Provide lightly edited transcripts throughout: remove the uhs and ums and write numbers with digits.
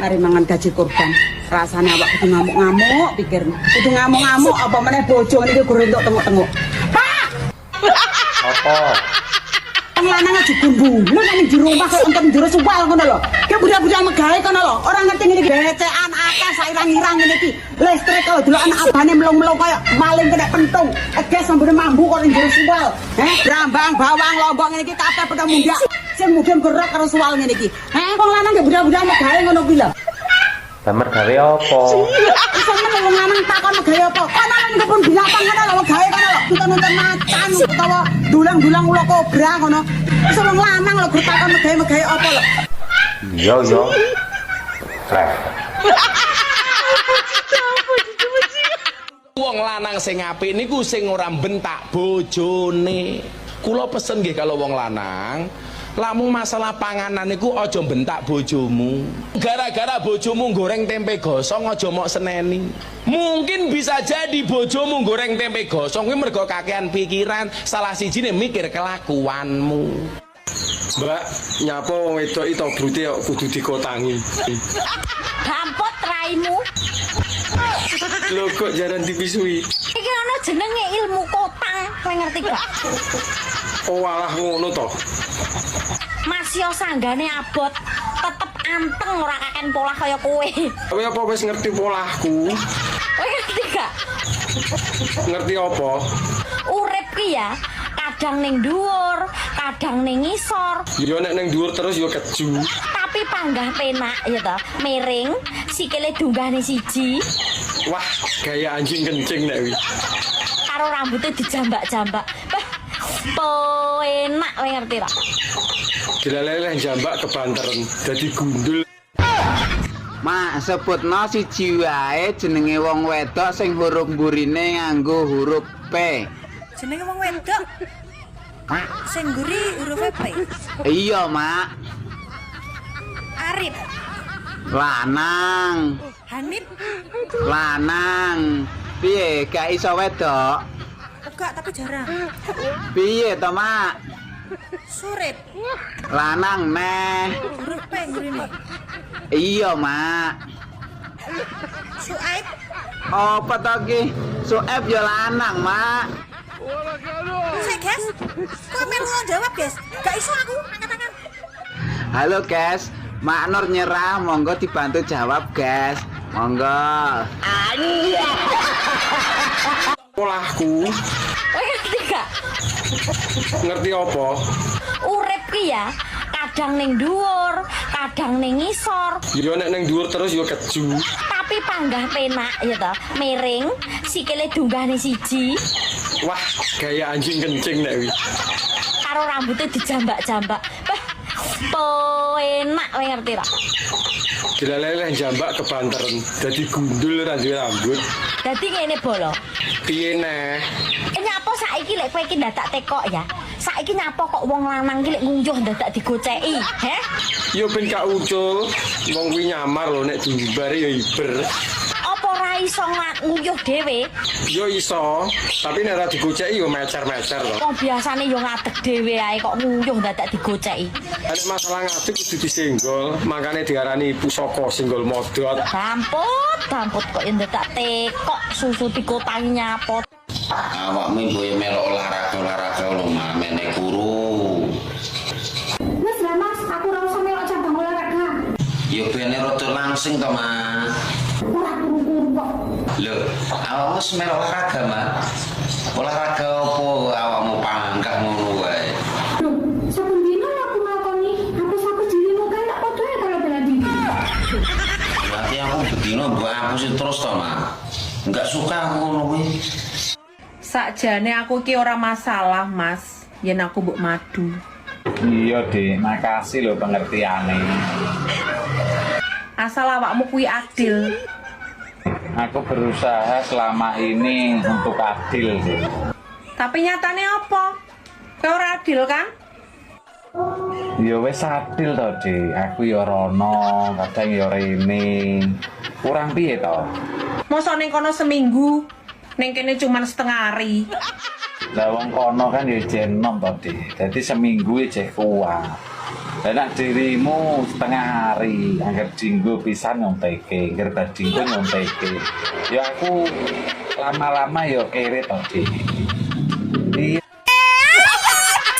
Mari mangan gaji kurban. Rasane awak kudu ngamuk-ngamuk pikir. Kudu ngamuk-ngamuk apa meneh bojo niki guru entuk tenguk-tenguk. Pak! Apa? Wong lanang aja gumbulu nang di rumah kok entuk njero suwal ngono lho. Ki budak-budak megawe kono lho. Ora ngerti ngene iki becekan akeh sairang-irang ngene iki. Listrik kalau delokan abane melung-melung kaya maling kena pentung. Eges sambune mambu kok njero suwal. Brambang, bawang, lombok ngene iki kabeh padha mundak. Sing mudhun gerak karo suwal ngene iki. Wong lanang ya budak-budak megawe ngono kuwi lho. Damar gawe apa? Iso men wong lanang takon megawe apa? Kono niku pun binatang ngono lho megawe kono lho. Nonton macan utawa dulang-dulang ula kobra ngono. Iso wong lanang lho takon megawe apa lho. Iya. Rek. Wong lanang sing apik niku sing ora bentak bojone. Kula pesen nggih kalau wong lanang, lamun masalah panganan niku aja bentak bojomu. Gara-gara bojomu goreng tempe gosong aja mok seneni. Mungkin bisa jadi bojomu goreng tempe gosong kuwi mergo kakean pikiran, salah sijine mikir kelakuanmu. Mbak, nyapa wong wedok iki to brute kok kudu dikotangi. Gampot raimu. Lho kok jaran dipisui. Iki ana jenenge ilmu kotang, kowe ngerti gak? Oh alah ngono to. Mas yo sanggane abot, tetep anteng ora kaken pola kaya kowe. Kowe apa wis ngerti polahku? Kowe ngerti gak? Ngerti apa? Urip ki ya, kadang ning dhuwur, kadang ning ngisor. Yo nek ning dhuwur terus yo keju. Tapi panggah penak ya ta, miring, sikile dunggahne siji. Wah, gaya anjing kencing nek wi. Karo rambutnya dijambak-jambak. Enak kowe ngerti ra? Dilaleleh jambak kebanteren dadi gundul. Mak sebutno siji wae jenenge wong wedok sing huruf mburine nganggo huruf P. Jenenge wong wedok. Sing mburi huruf P. Iya, Mak. Arif, Lanang. Hanif, Lanang. Piye gak iso wedok? enggak tapi jarang. Piye to, Mak? Surip, Lanang neh. huruf P ngene. Iya, Mak. Suaib, Apa to ki? Sueb ya lanang, Mak. sik guys. Kok melu jawab, guys? Gak iso aku angkat-angkat. Halo, guys. Mak Nur nyerah, monggo dibantu jawab, guys. Monggo. Polahku Kowe ngerti gak? ngerti apa? Urip ki ya, kadang ning dhuwur, kadang ning ngisor. Yo nek ning dhuwur terus yo keju. Tapi panggah penak ya ta, miring, sikile dunggahne siji. Wah, gaya anjing kencing nek wi. Karo rambutnya dijambak-jambak. Enak kowe ngerti ra? Dilaleleh jambak kebanteren dadi gundul ra duwe rambut. Dadi ngene bolo. Piye neh? Nyapa saiki lek kowe iki ndadak tekok ya. Saiki nyapa kok wong lanang iki lek ngunjuh ndadak digoceki, he? Yo ben gak ucul. Wong kuwi nyamar lho nek diumbare yo iber. Apa ora iso nguyuh dhewe? Yo iso, tapi nek ora digoceki yo mecer-mecer lho. Wong biasane yo ngadeg dhewe ae kok nguyuh ndadak digoceki. Nek masalah ngadeg kudu disenggol, makane diarani pusaka senggol modot. Damput kok yo ndadak tekok susu dikotangi nyapot. Awakmu boyo melok olahraga lho, Mak, mene guru. Wis lah Mas, aku ora usah melok cabang olahraga. Ya bene rada langsing to, Mak. Ora kurung kok. Lho, awakmu wis melok olahraga, Mak. Olahraga apa awakmu pangkah ngono wae? Loh, saben dina aku ngakoni, aku dirimu kae tak padha karo bela diri. Berarti aku bedino mbok hapus terus to, Mak. Enggak suka aku ngono kuwi. Sakjane aku ki ora masalah, Mas. Yen aku mbok madu. Iya, Dik. Makasih lho pengertiane. Asal awakmu kuwi adil. Aku berusaha selama ini untuk adil, Dik. Tapi nyatane apa? Kowe ora adil kan? Ya wis adil to, Dik. Aku ya rono, kadang ya rene. Kurang piye to? Mosok ning kono seminggu, ning kene cuman setengah hari. Lah wong kono kan ya jen nom to, Dik. Dadi seminggu jeh kuat. Enak dirimu setengah hari, angger dinggo pisan nyonteke, angger badinggo nyonteke. Ya aku lama-lama ya kere to, Dik. Iya.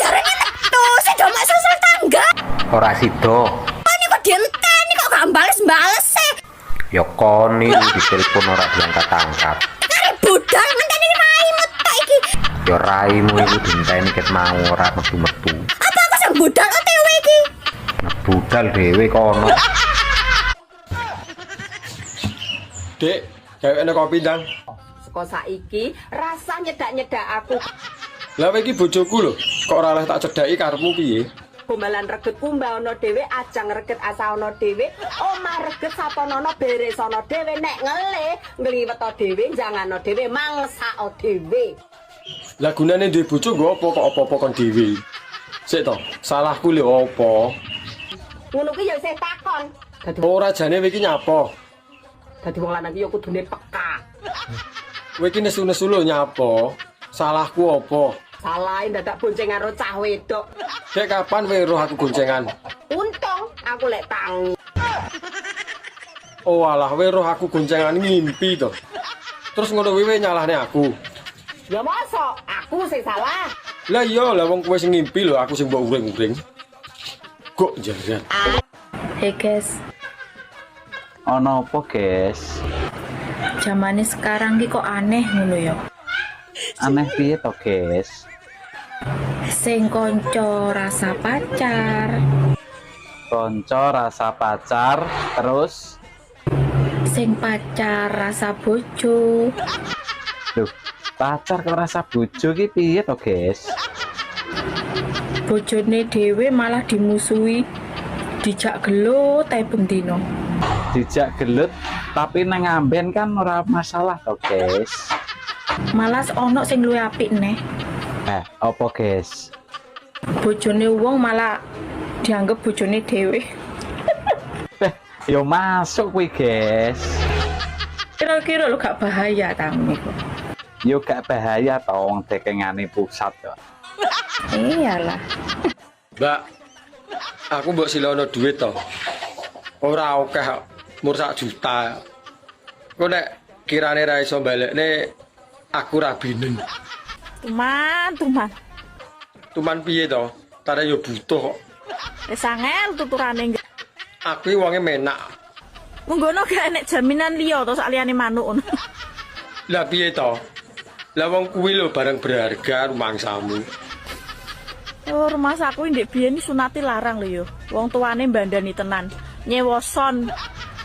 Jarane tuh si domak sesal tangga. Ora sido. Ini kok dienteni kok gak bales-bales sih. Ya koni ditelepon ora diangkat-angkat. Kare budal ngenteni raimu tok iki. Ya raimu iku dinteni ket mau ora metu-metu. Apa aku sing budal OTW iki? Nah, budal dhewe kono. Dek, gawekne kopi ndang. Saka saiki rasa nyedak-nyedak aku. Lah kowe iki bojoku lho, kok ora oleh tak cedhaki karepmu piye? Gombalan regetku mbak ono dhewe, ajang reget asa ono dhewe, omah reget saponono beres ono dhewe, nek ngliwet dhewe, jangan dhewe, mangsa dhewe. Lah gunane duwe bojo nggo apa kok apa-apa kon dhewe? Sik to, salahku lho apa? Ngono ki ya isih takon. Dadi Ora jane kowe iki nyapa? wong lanang ki ya kudune peka. Kowe iki nesu-nesu lho nyapa? Salahku apa? Salah dadak boncengan karo cah wedok. Dek kapan kowe roh aku goncengan? Untung aku lek tangi. Oh alah, kowe roh aku goncengan ngimpi to. Terus ngono kowe nyalahne aku. Ya mosok aku sing salah. Lah iya, lah wong kowe sing ngimpi lho, aku sing mbok uring-uring. Kok jaran. Hey guys, Ono apa, guys? zamane sekarang ki kok aneh ngono ya. Aneh piye to, guys? Sing konco rasa pacar, Konco rasa pacar, terus sing pacar rasa bojo, Duh, pacar kok rasa bojo ki piye to, guys? bojone dhewe malah dimusuhi, dijak gelut ae bendino. Dijak gelut, tapi nang amben kan ora masalah to, guys. Malas ono sing luwih apik neh. Apa, guys? Bojone wong malah dianggap bojone dhewe. Yo masuk kuwi, guys. Kira-kira lo gak bahaya tamu iku. Yo gak bahaya to wong dekengane pusat to. Iyalah. Mbak, aku mbok silono duit to. Ora akeh mur 1 juta. Kok nek kirane ra iso balekne aku ra binen. Tuman. Tuman piye to? Tare yo butuh kok. Wis angel tuturane. Aku iki wonge menak. Munggono gak enek jaminan liya to sak liyane manuk ngono. Lah piye to? Lah wong kuwi lho barang berharga rumangsamu. Oh, rumah saku ndek biyen iki sunate larang lho yo. Wong tuane mbandani tenan. Nyewoson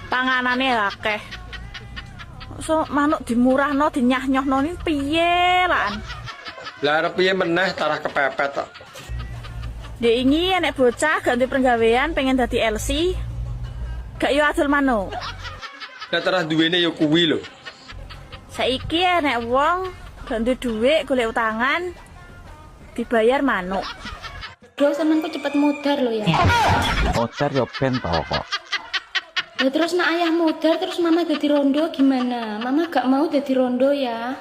panganane akeh. So manuk dimurahno dinyah-nyohno ni piye lan? Lah arep piye meneh tarah kepepet kok. Dek ingi enek bocah gak duwe penggawean pengen dadi LC. Gak yo adol manuk. Lah tarah duwene yo kuwi lho. Saiki enek wong gak duwe dhuwit golek utangan dibayar manuk. Bro, senengku cepet mudar lo ya. Motor yo ben to kok. Ya terus nak ayah mudar terus mama jadi rondo gimana? Mama gak mau jadi rondo ya.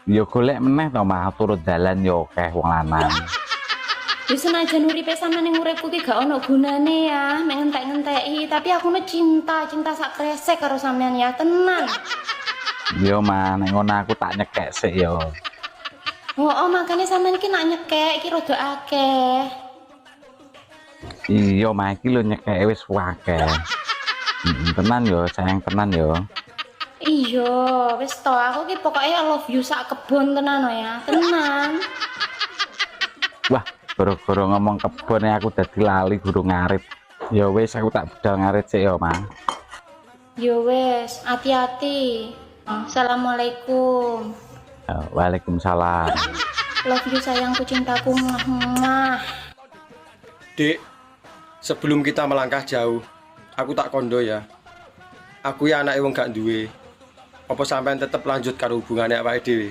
Yo golek meneh to mah turut dalan yo akeh wong lanang. Ya senajan uripe sama ning uripku ki gak ono gunane ya, mek ngentek-ngenteki, tapi aku cinta sak kresek karo sampean ya, tenan. Yo mah nek ngono aku tak nyekek sik yo. Oh, makanya sampean iki nak nyekek iki rada akeh. Iya mah iki lho nyekek wis akeh. Tenan yo, sayang tenan yo. Iya, wis to aku ki pokoke I love you sak kebon tenan ya, tenan. Wah, gara-gara ngomong kebon aku dadi lali guru ngarit. Ya wis aku tak budal ngarit sik yo, Mang. Yo wis, hati-hati. Assalamualaikum. Waalaikumsalam. Love you sayangku, cintaku. Muah. Dik, sebelum kita melangkah jauh, aku tak kondo ya. Aku ya anake wong gak duwe. Apa sampean tetep lanjut karo hubungane awake dhewe?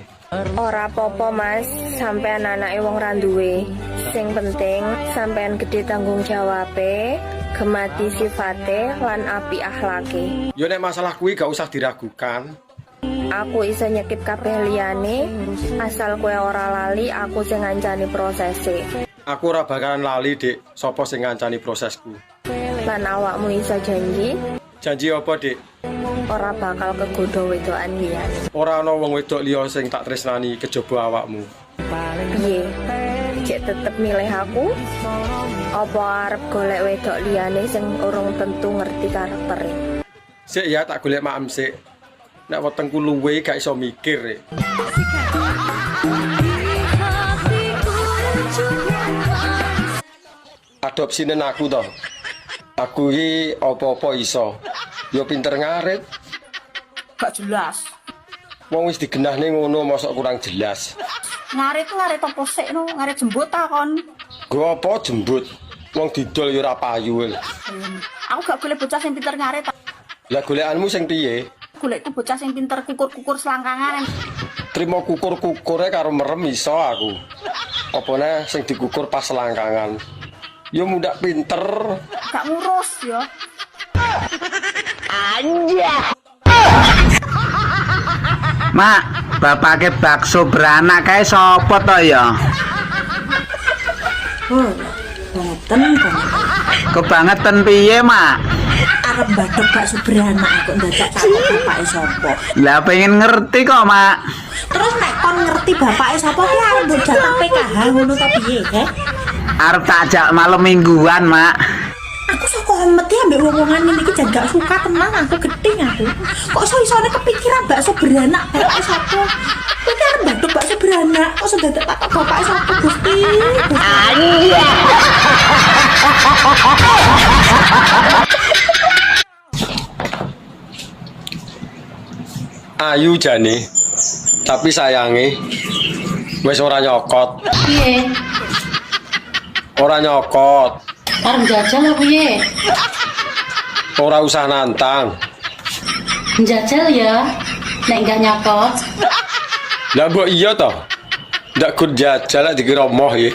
Ora apa-apa Mas, sampean anake wong ra duwe. Sing penting sampean gede tanggung jawabe, gemati sifate lan api akhlake. Yo nek masalah kuwi gak usah diragukan. Aku iso nyekip kabeh liyane, asal kowe ora lali aku sing ngancani prosese. Aku ora bakalan lali, Dik, sapa sing ngancani prosesku. Lan awakmu iso janji Janji apa, Dik? ora bakal kegodho wedokan liyane. Ora ana wong wedok liya sing tak tresnani kejaba awakmu. Piye? Cek tetep milih aku? Apa arep golek wedok liyane sing urung tentu ngerti karaktere? Sik ya tak golek maem sik. Nek wetengku luwe gak iso mikir. Rek. Adopsinen aku toh. Aku iki apa-apa iso. Yo pinter ngarit. Gak jelas. Wong wis digenahne ngono mosok kurang jelas. Ngarit apa sik no? Ngarit jembut ta kon? Go apa jembut? Wong didol yo ora payu. Aku gak golek bocah sing pinter ngarit. Lah golekanmu sing piye? Golekku bocah sing pinter kukur-kukur selangkangan. Trimo kukur-kukure karo merem iso aku. Opone sing dikukur pas selangkangan. Yo mundak pinter. Gak ngurus ya. Anjir. Mak, bapake bakso beranak kae sapa to ya? Bangetan. Kebangetan piye, Mak? Arep badhek bakso beranak kok ndadak takok bapake sapa. Lah pengen ngerti kok, Mak. Terus nek kon ngerti bapake sapa ki arep mbok jatah PKH ngono ta piye, he? Arep tak ajak malam mingguan, Mak. Aku saka meti ambek wong-wongan ini iki jan gak suka tenan aku gedeng aku. Kok iso-isone kepikiran bakso beranak bapake sapa? Kowe ki arep badhek bakso beranak kok sedadak takok bapake sapa, Gusti? Anjir. Ayu jane. Tapi sayange wis ora nyokot. Piye? Ora nyokot. Arep jajal apa piye? Ora usah nantang. Jajal ya. Nek enggak nyokot. Lah mbok iya toh. Ndak kur jajal lek dikira moh ya.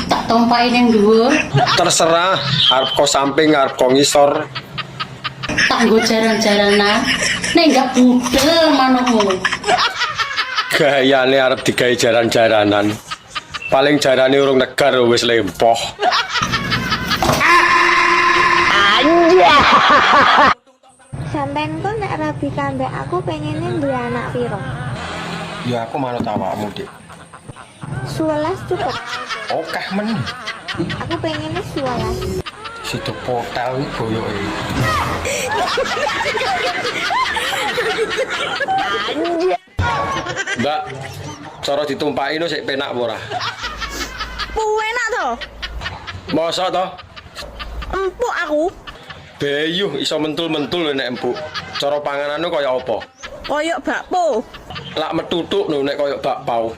Tak tompaki ning dhuwur. Terserah arep kok samping arep kok ngisor. Tak nggo jaran-jaranan. Nek enggak budel manukmu. Gayane arep digawe jaran-jaranan. Paling jarane urung negar wis lempoh. Anjir. Sampeyan kok nek rabi kambek aku pengennya duwe anak piro? Ya aku manut awakmu, Dik. 11 cukup. Okeh men. Aku pengennya 11. Situ potel iki boyoke. Mbak, cara ditumpaki no sik penak apa ora? Enak to? Masa to? Empuk aku. Beyuh iso mentul-mentul nek empuk. Cara panganane kaya apa? Koyok bakpo. Lak metutuk lho nek kaya bakpao.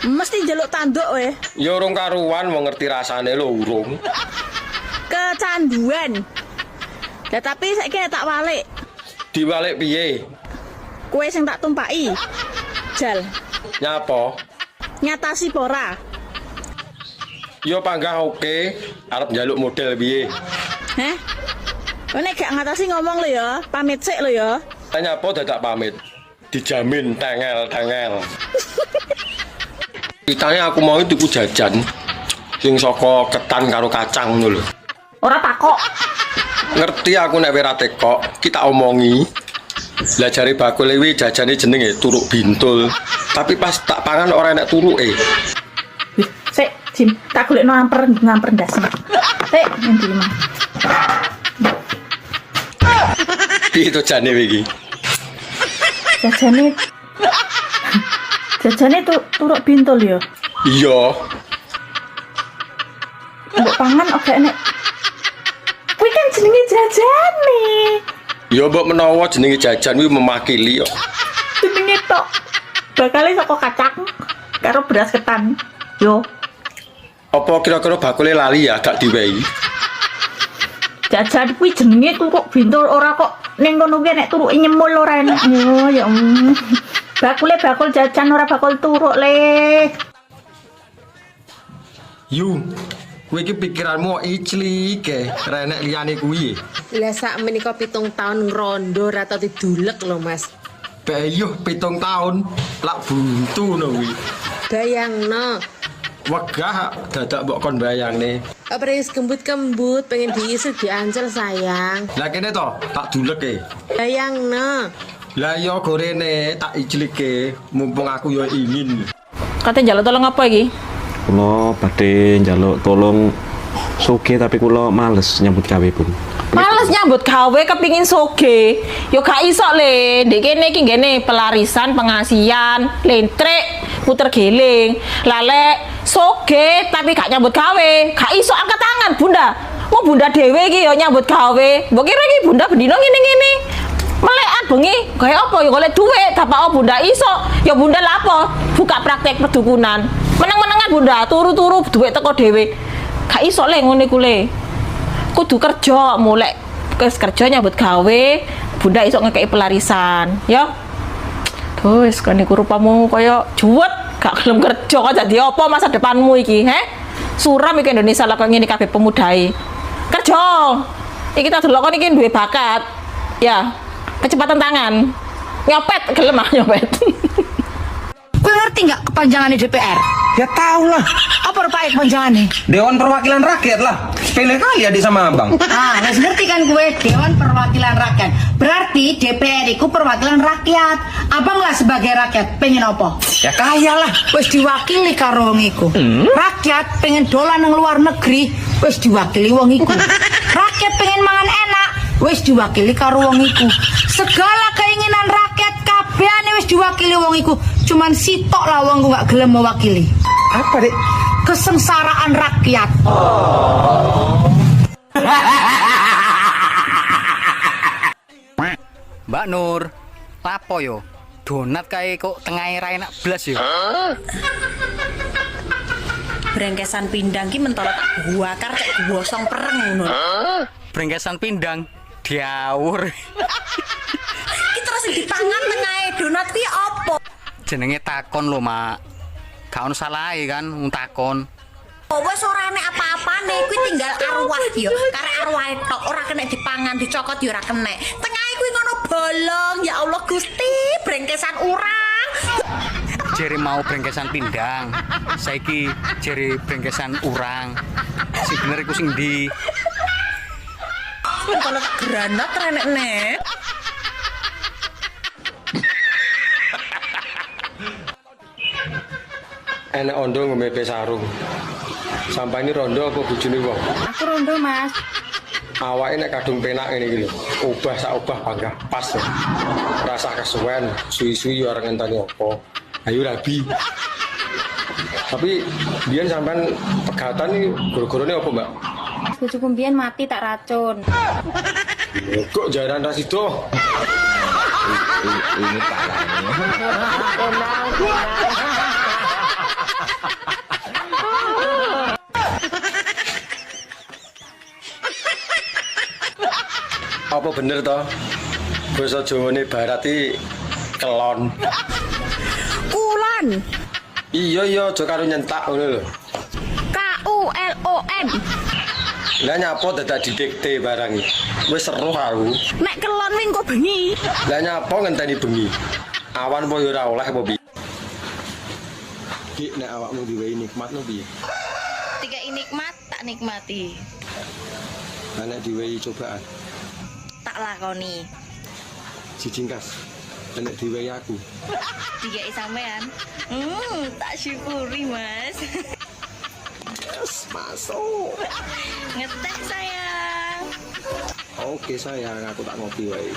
Mesti njaluk tanduk we. Ya urung karuan wong ngerti rasane lho urung. Kecanduan. Ya tapi saiki tak walik. Diwalik piye? Kue sing tak tumpaki. Jal. Nyapa? Nyatasi pora. Yo panggah oke, arep njaluk model piye? Heh? Nek gak ngatasi ngomong lho ya, pamit sik lho ya. Nyapa dadak pamit? Dijamin tengel-tengel. Itane aku mau tuku jajan sing saka ketan karo kacang ngono lho. Ora takok. Ngerti aku nek ora tekok, kita omongi. Lah jare bakul iki jajane jenenge turuk bintul. Tapi pas tak pangan ora enak turuke. Sik, Jim, tak golekno ngamper ndas. Sik, ngendi mah. Piye to jane iki? Jajane turuk bintul ya. Iya. Mbok pangan oke nek. Kuwi kan jenenge jajane. Ya mbok menawa jenenge jajan kuwi memakili kok. Jenenge tok. Bakale saka kacang karo beras ketan. Yo. Apa kira-kira bakule lali ya gak diwehi? Jajan kuwi jenenge turuk bintul ora kok ning kono kuwi nek turuke nyemul ora enak. Yo ya. Bakule bakul jajan ora bakul turuk le. Yu, kowe iki pikiranmu iclik e, renek liyane kuwi. Lah sak menika 7 tahun rondo ra tau didulek lho Mas. Beyuh 7 tahun lak buntu ngono kuwi. Bayangno wegah dadak mbok kon bayangne. Pring kembut-kembut pengen diisu diancel sayang. Lah kene to, tak duleke. Bayangno. Lah yo gorene tak ijlike mumpung aku yo ingin. Katanya njaluk tolong apa iki? Kula badhe njaluk tolong soge tapi kula males nyambut gawe, Bun. Males nyambut gawe kepingin soge. Yo gak iso le, ndek kene iki nggene pelarisan pengasian, lentrek, puter geling. Lale soge tapi gak nyambut gawe, gak iso angkat tangan, Bunda. Mau Bunda dhewe iki yo nyambut gawe. Mbok kira iki Bunda bendino ngene-ngene. Melekan bengi, gawe apa ya golek duit, dapat Bunda iso. Ya Bunda lapo? Buka praktek perdukunan. Meneng-menengan Bunda, turu-turu duit teko dhewe. Gak iso le ngene ku le. Kudu kerja, mulai kerja nyambut gawe, Bunda iso ngekei pelarisan, ya. Wis kan iku rupamu kaya juwet, gak gelem kerja kok dadi apa masa depanmu iki, he? Suram iki Indonesia lah kok ngene kabeh pemudae. Kerja. Iki tak delok kon iki duwe bakat. Ya, kecepatan tangan. Nyopet gelem ah nyopet. Kowe ngerti nggak kepanjangannya DPR? Ya tahu lah. Apa rupanya kepanjangannya? Dewan Perwakilan Rakyat lah. Sepele kali adik sama abang. Ah, wes ngerti kan gue Dewan Perwakilan Rakyat. Berarti DPR itu perwakilan rakyat. Abang lah sebagai rakyat pengen apa? Ya kaya lah. Wes diwakili karo wong iku. Rakyat pengen dolan nang luar negeri, wes diwakili wong iku. Rakyat pengen mangan enak, wes diwakili karo wong iku. Segala keinginan rakyat kabehane wis diwakili wong iku. Cuman sitok lah wong gak gelem mewakili. Apa, Dek? Kesengsaraan rakyat. Mbak Nur, lapo yo? Donat kae kok tengahe ra enak blas yo. Brengkesan pindang ki mentolo tak buakar cek gosong pereng ngono. Brengkesan pindang diawur. Ki terus dipangan tengahe donat ki opo? Jenenge takon lho, Mak. Gak ono salahe kan wong takon. Oh, wes ora enek apa-apane, kuwi tinggal arwah yo. Karek arwah tok ora kena dipangan, dicokot yo ora kena. Tengahe kuwi ngono bolong, ya Allah Gusti, brengkesan urang. Jere mau brengkesan pindang, saiki jere brengkesan urang. Sing bener iku sing ndi? Kalau granat renek nek. Enak ondo ngemepe sarung. Sampai ini rondo apa bojone wong? Aku rondo, Mas. Awake nek kadung penak ngene iki lho. Obah sak obah panggah pas. Ya. Rasa kesuwen, suwi-suwi yo ora ngenteni apa. Ayo rabi. Tapi biyen sampean pegatan iki gara-garane apa, Mbak? Bojoku mbiyen mati tak racun. Kok jaran ra sido? Ini parahnya. Apa bener toh? Basa Jawane Barat iki kelon. Kulon. Iya, aja karo nyentak ngono lho. KULON. Lah nyapa dadak didikte barang iki. Wis seru aku. Nek kelon wing kok bengi. Lah nyapa ngenteni bengi. Awan apa ya ora oleh apa piye? Dik nek awakmu diwehi nikmat no piye? Tiga nikmat tak nikmati. Lah nek diwehi cobaan Tak lakoni. jijingkas. Nek diwehi aku. Tiga sampean. Tak syukuri, Mas. Yes, masuk. Ngeteh sayang. Oke sayang, aku tak ngopi wae.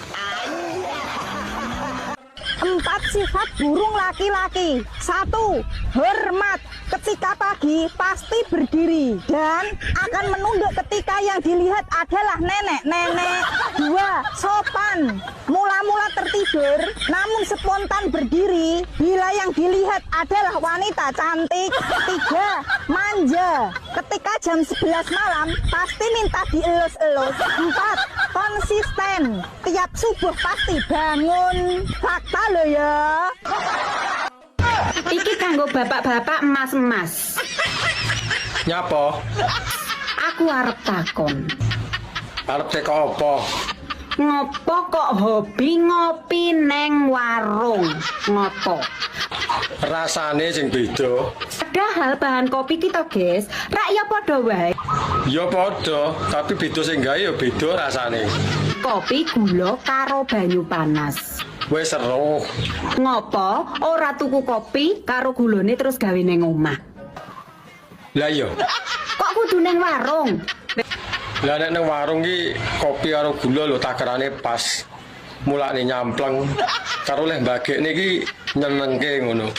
4 sifat burung laki-laki. 1. Hormat. Ketika pagi pasti berdiri dan akan menunduk ketika yang dilihat adalah nenek-nenek. 2. Sopan. Mula-mula tertidur namun spontan berdiri bila yang dilihat adalah wanita cantik. 3. Manja. Ketika jam 11 malam pasti minta dielus-elus. 4. Konsisten. Tiap subuh pasti bangun. Fakta lo ya. Iki kanggo bapak-bapak emas-emas. Nyapa? Aku arep takon. Arep teko apa? Ngopo kok hobi ngopi neng warung? Ngopo? Rasane sing beda. Padahal bahan kopi kita, guys, rak ya padha wae. Ya padha, tapi beda sing gawe ya beda rasane. Kopi gula karo banyu panas. Wis seru. Ngopo ora tuku kopi karo gulane terus gawe ning omah? Lah iya. Kok kudu ning warung? Lah nek nang warung ki kopi karo gula lho takerane pas. Mulane nyampleng karo leh mbagekne iki nyenengke ngono.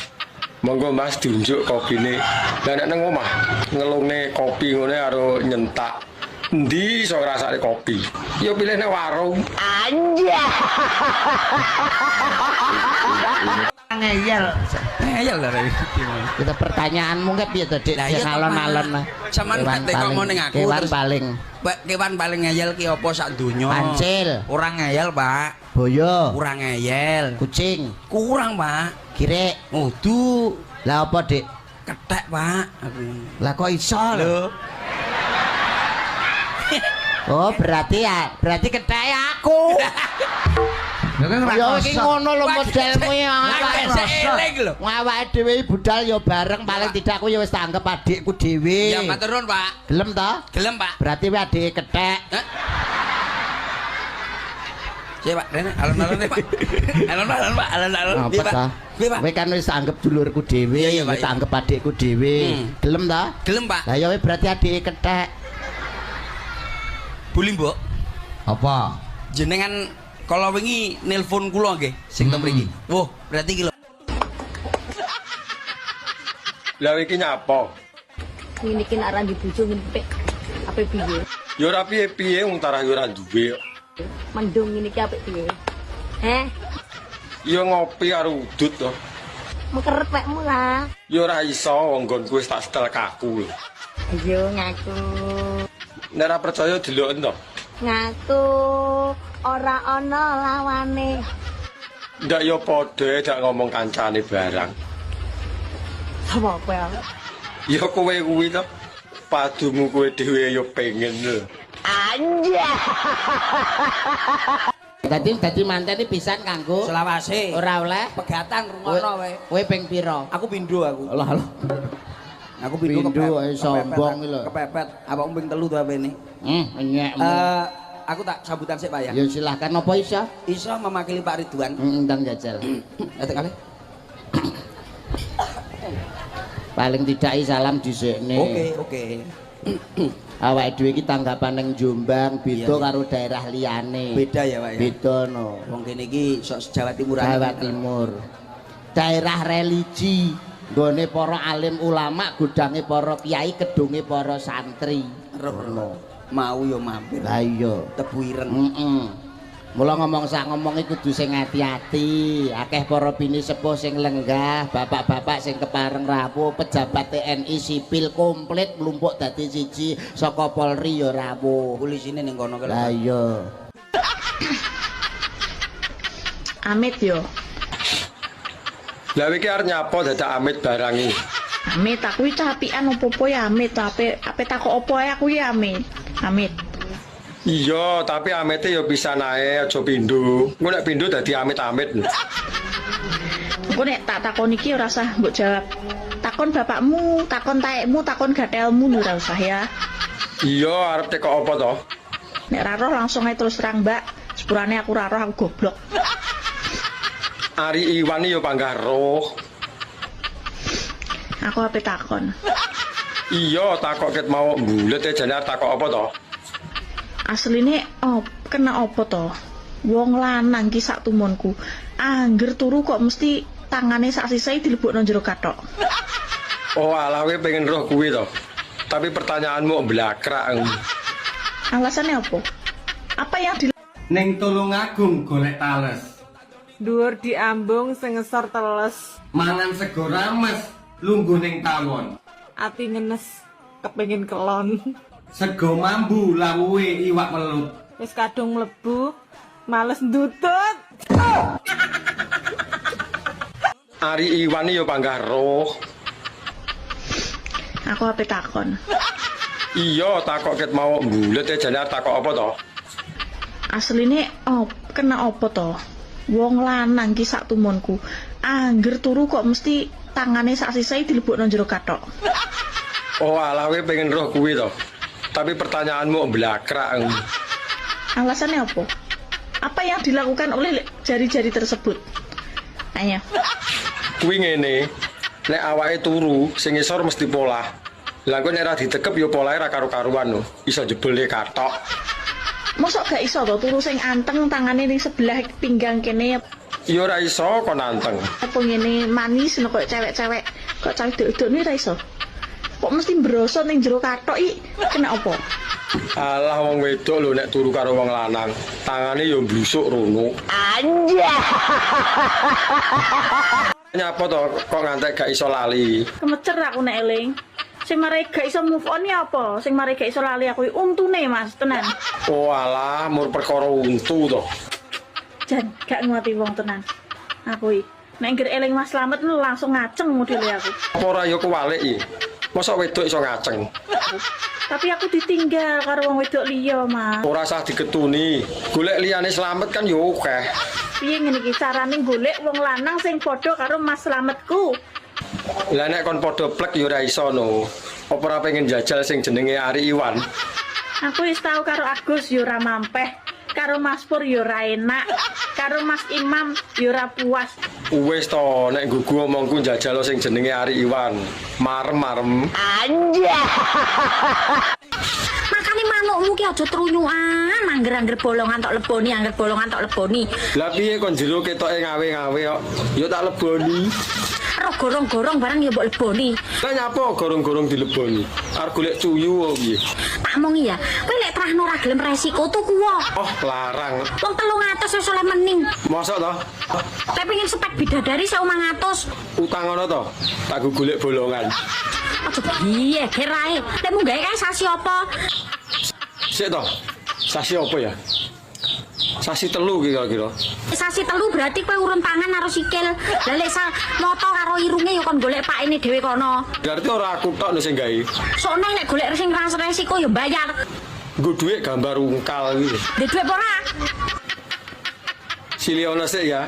Monggo Mas diunjuk kopine. Lah nek nang omah ngelungne kopi ngene karo nyentak. Endi iso ngrasake kopi? Ya pilih nang warung. Anjay. Ngeyel lah Kita pertanyaanmu nggak piye to, Dik? Sing alon-alon. Sampeyan kate ngomong ning aku. Kewan paling ngeyel ki apa sak donya? Pancil. Kurang ngeyel, Pak. Boyo. Kurang ngeyel. Kucing. Kurang, Pak. Kirek. Udu. Lah apa, Dik? Kethek, Pak. Lah kok iso lho? Oh, berarti kethek aku. Ya iki ngono lho modelmu ya. Awake dhewe budal ya bareng, paling tidak aku ya wis tak anggap adikku dhewe. Ya matur nuwun, Pak. Gelem ta? Gelem, Pak. Berarti kowe adike kethek. Ya, Pak. Rene alon-alon Pak. Alon-alon, Pak. Alon-alon. Apa ta? Kowe kan wis anggap dulurku dhewe, wis tak anggap adikku dhewe. Gelem ta? Gelem, Pak. Lah ya kowe berarti adike kethek. Buli, Mbok. Apa? Jenengan kalau wingi nelpon kula nggih sing teng mriki. Woh, berarti iki lho. Lah iki nyapa? Ngene iki nek ora dibojo ngempek. Apa piye? Ya ora piye-piye wong tarah ya ora duwe. Mendung ngene iki apik piye? Ya ngopi karo udut to. Mengkeret wekmu lah. Ya ora iso wong nggonku wis tak setel kaku lho. Ayo ngaku. Nek ora percaya deloken to. Ngaku ora ana lawane. Ndak ya padha dak ngomong kancane barang. Apa kowe? Ya kowe kuwi to. Padumu kowe dhewe ya pengen lho. Anjay. Dadi manten iki pisan kanggo selawase. Ora oleh pegatan rungono wae. Kowe ping pira? Aku pindho aku. Allah. Aku pindho sombong iki lho. Kepepet. Apa ping 3 to apene? Enyek. Aku tak sambutan sik, Pak ya. Ya silahkan apa iso? Iso memakili Pak Ridwan. Ndang jajal. Etek kali. Paling tidak salam dhisikne. Oke. Awake dhewe iki tanggapan ning Jombang beda karo daerah liyane. Beda ya, Pak ya. Beda no. Wong kene iki sok Jawa Timur. Jawa Timur. Daerah religi, nggone para alim ulama, gudange para kiai, kedunge para santri. Rono. Mau yo mampir. Lah iya, tebu ireng. Mula ngomong sak ngomong iku kudu sing ati-ati. Akeh para bini sepuh sing lenggah, bapak-bapak sing kepareng rawuh, pejabat TNI sipil komplit mlumpuk dadi siji, saka Polri ya rawuh. Polisine ning kono kene. Lah iya. Amit yo. Lah iki arep nyapa dadak amit barang iki. Amit aku iki apian opo-opo ya Amit, ape takok opo ae aku ya Amit. Amit. Iya, tapi amete ya bisa naik aja pindho. Engko nek pindho dadi amit-amit. Engko nek tak takon iki ora usah mbok jawab. Takon bapakmu, takon taekmu, takon gatelmu ora usah ya. Iya, arep tekok apa to? Nek ra roh langsung ae terus terang, Mbak. Sepurane aku ra roh aku goblok. Ari Iwan ya panggah roh. Aku ape takon. Iya, takok ket mau mbulet e jane takok apa to? Asline kena apa to? Wong lanang ki sak tumonku. Angger turu kok mesti tangane sak sisae dilebokno jero kathok. Oh, alah kowe pengen roh kuwi to. Tapi pertanyaanmu blakrak. Alasannya apa? Apa yang di Ning Tulungagung golek tales. Dhuwur diambung sing ngesor teles. Mangan sego rames, lungguh ning tawon. Ati ngenes kepengin kelon. Sego mambu lawuhe iwak welut. Wis kadung mlebu, males ndutut. Ari Iwan ya panggah roh. Aku ape takon. Iya, takok ket mau mbulet e jane takok apa to? Asline kena apa to? Wong lanang ki sak tumonku. Angger turu kok mesti tangane sak sisai dilebokno jero kathok. Oh alah kowe pengen roh kuwi to. Tapi pertanyaanmu blakrak. Alasannya apa? Apa yang dilakukan oleh jari-jari tersebut? Ayo. Kuwi ngene, nek awake turu sing ngisor mesti polah. Lah kok nek ora ditekep ya polahe ra karo-karuan lho. Iso jebule katok. Mosok gak iso to turu sing anteng tangane ning sebelah pinggang kene. Ya ora iso kok nanteng. Apa ngene manis kok cewek-cewek kok cah wedok ni ra iso. Kok mesti brosot ning jero kathok iki kena apa? Alah wong wedok lho nek turu karo wong lanang, tangane ya mblusuk rono. Anjay. Nyapa to kok ngantek gak iso lali. Kemecer aku nek eling. Sing mari gak iso move on ya apa? Sing mari gak iso lali aku untune Mas, tenan. Oh alah mur perkara untu to. Jan gak nguati wong tenan. Aku iki nek ngger eling Mas Slamet langsung ngaceng modele aku. Apa ora ya kewalik iki? Mosok wedok iso ngaceng. Tapi aku ditinggal karo wong wedok liya, Mas. Ora usah diketuni. Golek liyane Slamet kan yo akeh. Piye ngene iki carane golek wong lanang sing padha karo Mas Slametku? Lah nek kon padha plek ya ora iso no. Apa ora pengen jajal sing jenenge Ari Iwan? Aku wis tau karo Agus ya ora mampeh, karo Mas Pur ya ora enak, karo Mas Imam ya ora puas. Wis to, nek gugu omongku jajal sing jenenge Ari Iwan. Marem-marem. Anjay. Makane manukmu ki aja trunyukan, angger-angger bolongan tok leboni, angger bolongan tok leboni. Lah piye kon jero ketoke ngawe-ngawe kok? Ya tak leboni. Ro gorong-gorong barang ya mbok leboni. Lah nyapa gorong-gorong dileboni? Arep golek cuyu kok piye? Tak omongi ya, kowe lek trahno ora gelem resiko tuku wae. Oh, larang. Wong 300 wis oleh mening. Mosok to? Tapi pengen spek bidadari 1.500. Utang ngono to? Tak golek bolongan. Aja piye gerae. Lek mung gawe kae sasi apa? Sik to. Sasi apa ya? Sasi telu kira-kira. Sasi telu berarti kowe urun tangan karo sikil. Lah lek moto karo irunge ya kon golek pakene dhewe kono. Berarti ora aku tok sing gawe. Soalnya nek golek sing resiko ya bayar. Nggo dhuwit gambar ungkal iki. Ndek dhuwit ora? Siliono sik ya.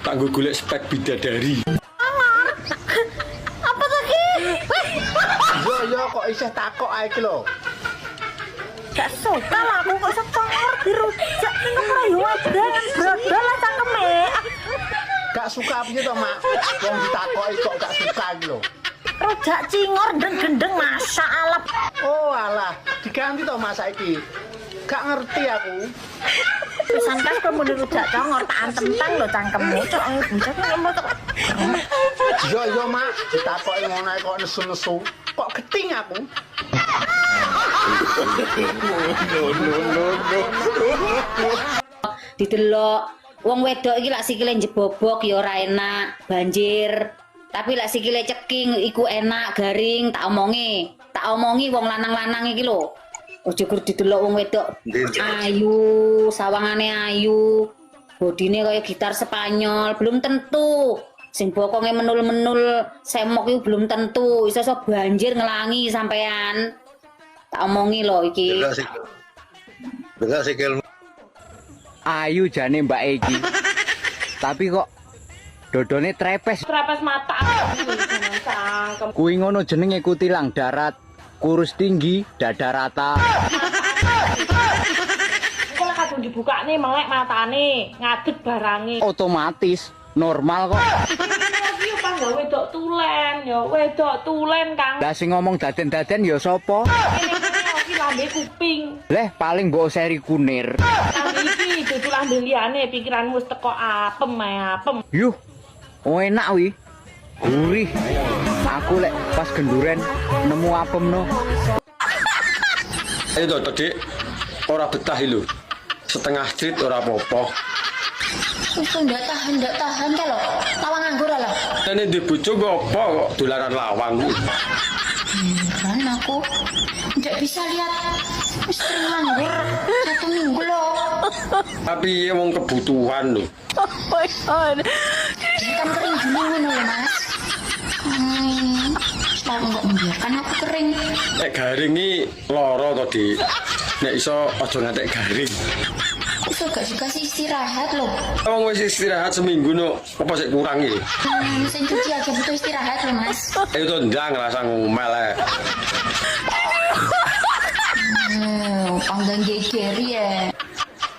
Tak nggo golek spek bidadari. Apa to ki? Yo kok isih takok ae iki lho. Gak suka lah aku kok secor dirujak ning mlayu wadah brodol lah cangkeme. Gak suka piye to, Mak? Wong ditakoki kok gak suka iki lho. Rujak cingor gendeng masyaallah. Oh alah, diganti to Mas saiki. Gak ngerti aku. Pisan kas kok muni rujak congor tak antem-tem lho cangkemmu cok bocah ngomong kok. Yo Mak, ditakoki ngono ae kok nesu-nesu. Kok geting aku. Didelok wong wedok iki lak sikile njebobok ya ora enak, banjir. Tapi lak sikile ceking iku enak, garing, tak omongi wong lanang-lanang iki lho. Ojo gur didelok wong wedok ayu, sawangane ayu. Bodine kaya gitar Spanyol, belum tentu. Sing bokonge menul-menul, semok iku belum tentu. Iso banjir ngelangi sampean. Tak omongi lho iki. Delok sikil. Ayu jane Mbak Egi. Tapi kok dodone trepes. Trepes mata. Cangkem. Kuwi ngono jenenge kutilang darat. Kurus tinggi, dada rata. Kalau kadung dibuka nih melek matane, ngadeg barange. Otomatis normal kok. Iki panggo wedok tulen, ya wedok tulen Kang. Lah sing ngomong daden-daden ya sapa? Iki lambe kuping. Leh paling mbok seri kunir. Lambe iki dudu lambe liyane pikiranmu wis teko apem. Yuh. Oh enak wi. Gurih. Aku lek pas genduren nemu apem no. Ayo to, Dik. Ora betah lho. Setengah jrit ora apa-apa. Wis ndak tahan ta lho. Lawang nganggur lho. Nek di bojo apa kok dolanan lawang kuwi. Kan aku ndak bisa lihat wis nganggur 1 minggu lho. Tapi ya wong kebutuhan lho. Oh my god. Kan kering gini ngono lho, Mas. Lalu kok membiarkan aku kering. Nek garing iki lara to, Dik. Nek iso aja ngantek garing. Iso gak dikasih istirahat loh. Wong wis istirahat seminggu no, apa sih kurang iki? Mesin cuci aja butuh istirahat loh mas. Ayo to ndang rasa ngomel ae. Panggang gegeri ya.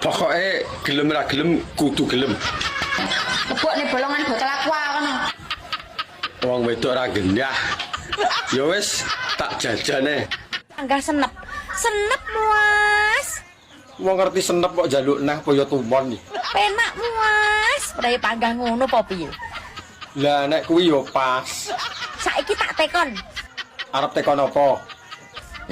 Pokoknya gelem ra gelem kudu gelem. Lebok nih bolongan botol aqua kono. Wong wedok ra gendah. Ya wis tak jajane. Enggak senep. Senep Mas. Wong ngerti senep kok njaluk neh apa ya tumpon iki. Penak Mas. Raya panggah ngono apa piye? Lah nek kuwi yo pas. Saiki tak tekon. Arep tekon apa?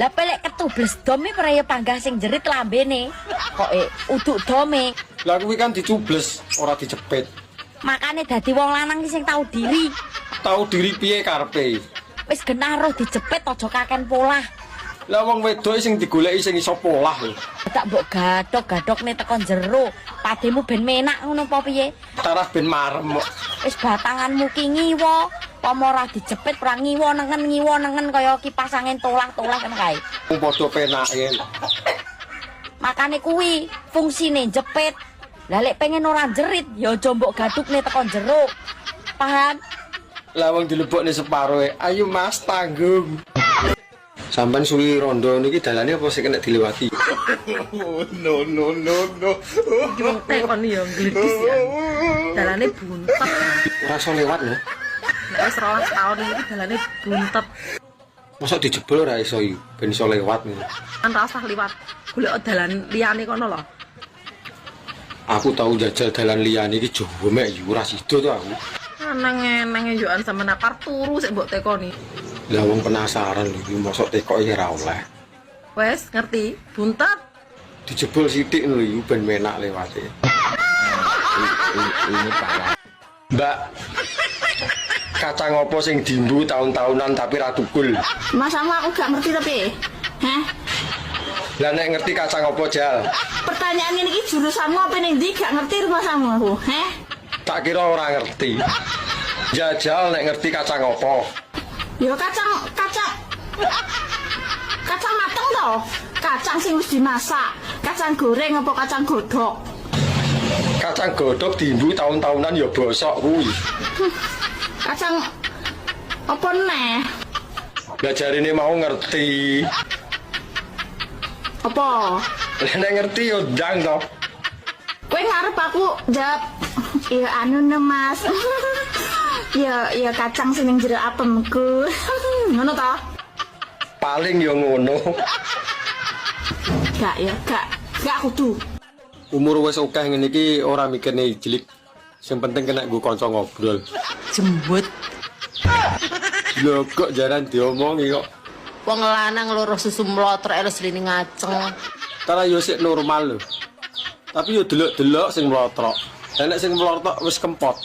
Lah pelek ketubles dome raya panggah sing jerit lambene. Kok uduk dome. Lah kuwi kan dicubles, ora dicepit. Makane dadi wong lanang ki sing tau diri. Tahu diri piye karepe? Wis genah roh dijepit aja kaken polah. Lah wong wedok sing digoleki sing iso polah lho. Tak mbok gadok-gadokne tekan jero. Pademu ben menak ngono apa piye? Tarah ben marem kok. Wis batanganmu ki ngiwo, pomo ora dijepit ora ngiwo nengen kaya kipas angin tolah-tolah kan kae. Wong padha penake. Makane kuwi fungsine jepit. Lah lek pengen ora jerit ya aja mbok gadukne tekan jero. Paham? Lah wong dilebokne separohe, ayo Mas tanggung. Sampan suwi rondo niki dalane apa sing kena dilewati? No. Wong tekon ya gledis ya. Dalane buntet. Ora iso lewat lho. Wis 12 tahun iki dalane buntet. Mosok dijebol ora iso iki, ben iso lewat ngono. Kan ora usah liwat. Golek dalan liyane kono lho. Aku tahu jajal dalan liyane iki Jawa mek yo ora sida to aku. Nang yoan sama napar turu sik mbok tekoni. Lah wong penasaran lho iki mosok tekoke ora oleh. Wes ngerti, buntet. Dijebol sithik lho iki ben menak lewate. Ini parah. Mbak, kacang apa sing dimbu tahun-tahunan tapi ra tukul? Mas aku gak ngerti tapi. Hah? Lah nek ngerti kacang apa Jal? Pertanyaan ini jurusanmu apa ning ndi gak ngerti rumasamu aku. Heh? Tak kira ora ngerti. Jajal nek ngerti kacang apa? Ya kacang mateng toh. Kacang sing wis dimasak. Kacang goreng apa kacang godhog? Kacang godhog dimbu tahun-tahunan ya bosok kuwi. Kacang apa neh? Lah jarine mau ngerti. Apa? Lah nek ngerti yo ndang to. Kowe ngarep aku jawab ya anu ne Mas. ya kacang sing ning jero apemku. Ngono to? Paling yo ngono. Gak kudu. Umur wis akeh ngene iki ora mikirne ijilik. Sing penting kena nggo kanca ngobrol. Jembut. Lho kok jaran diomongi kok. Wong lanang loro susu mlotrek elus lini ngaceng. Tara yo sik normal lho. Tapi yo delok-delok sing mlotrok. Nek sing mlotrok wis kempot.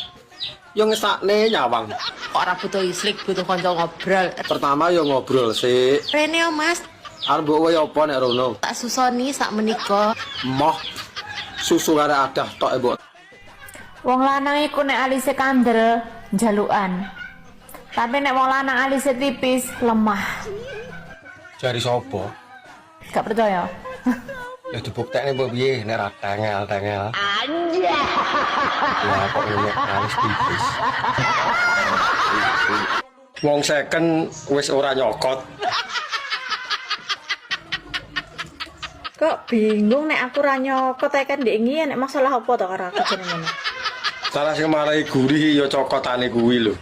Yo ngesakne nyawang. Kok ora butuh islik, butuh kanca ngobrol. Pertama yo ngobrol sik. Rene yo Mas, Arep mbok wae apa nek rono? tak susoni sak menika. Moh. Susu kare adah tok mbok. Wong lanang iku nek alise kandel njalukan. Tapi nek wong lanang alise tipis lemah. Jari sapa? Gak percaya? Ya dibuktekne mbok piye nek ra tengel-tengel. Anjay. Lah kok ngene alis tipis. Wong second wis ora nyokot. Kok bingung nek aku ra nyokot kan ndek ngi nek masalah apa to karo aku jenenge ngono. Salah sing marai gurih ya cokotane kuwi lho.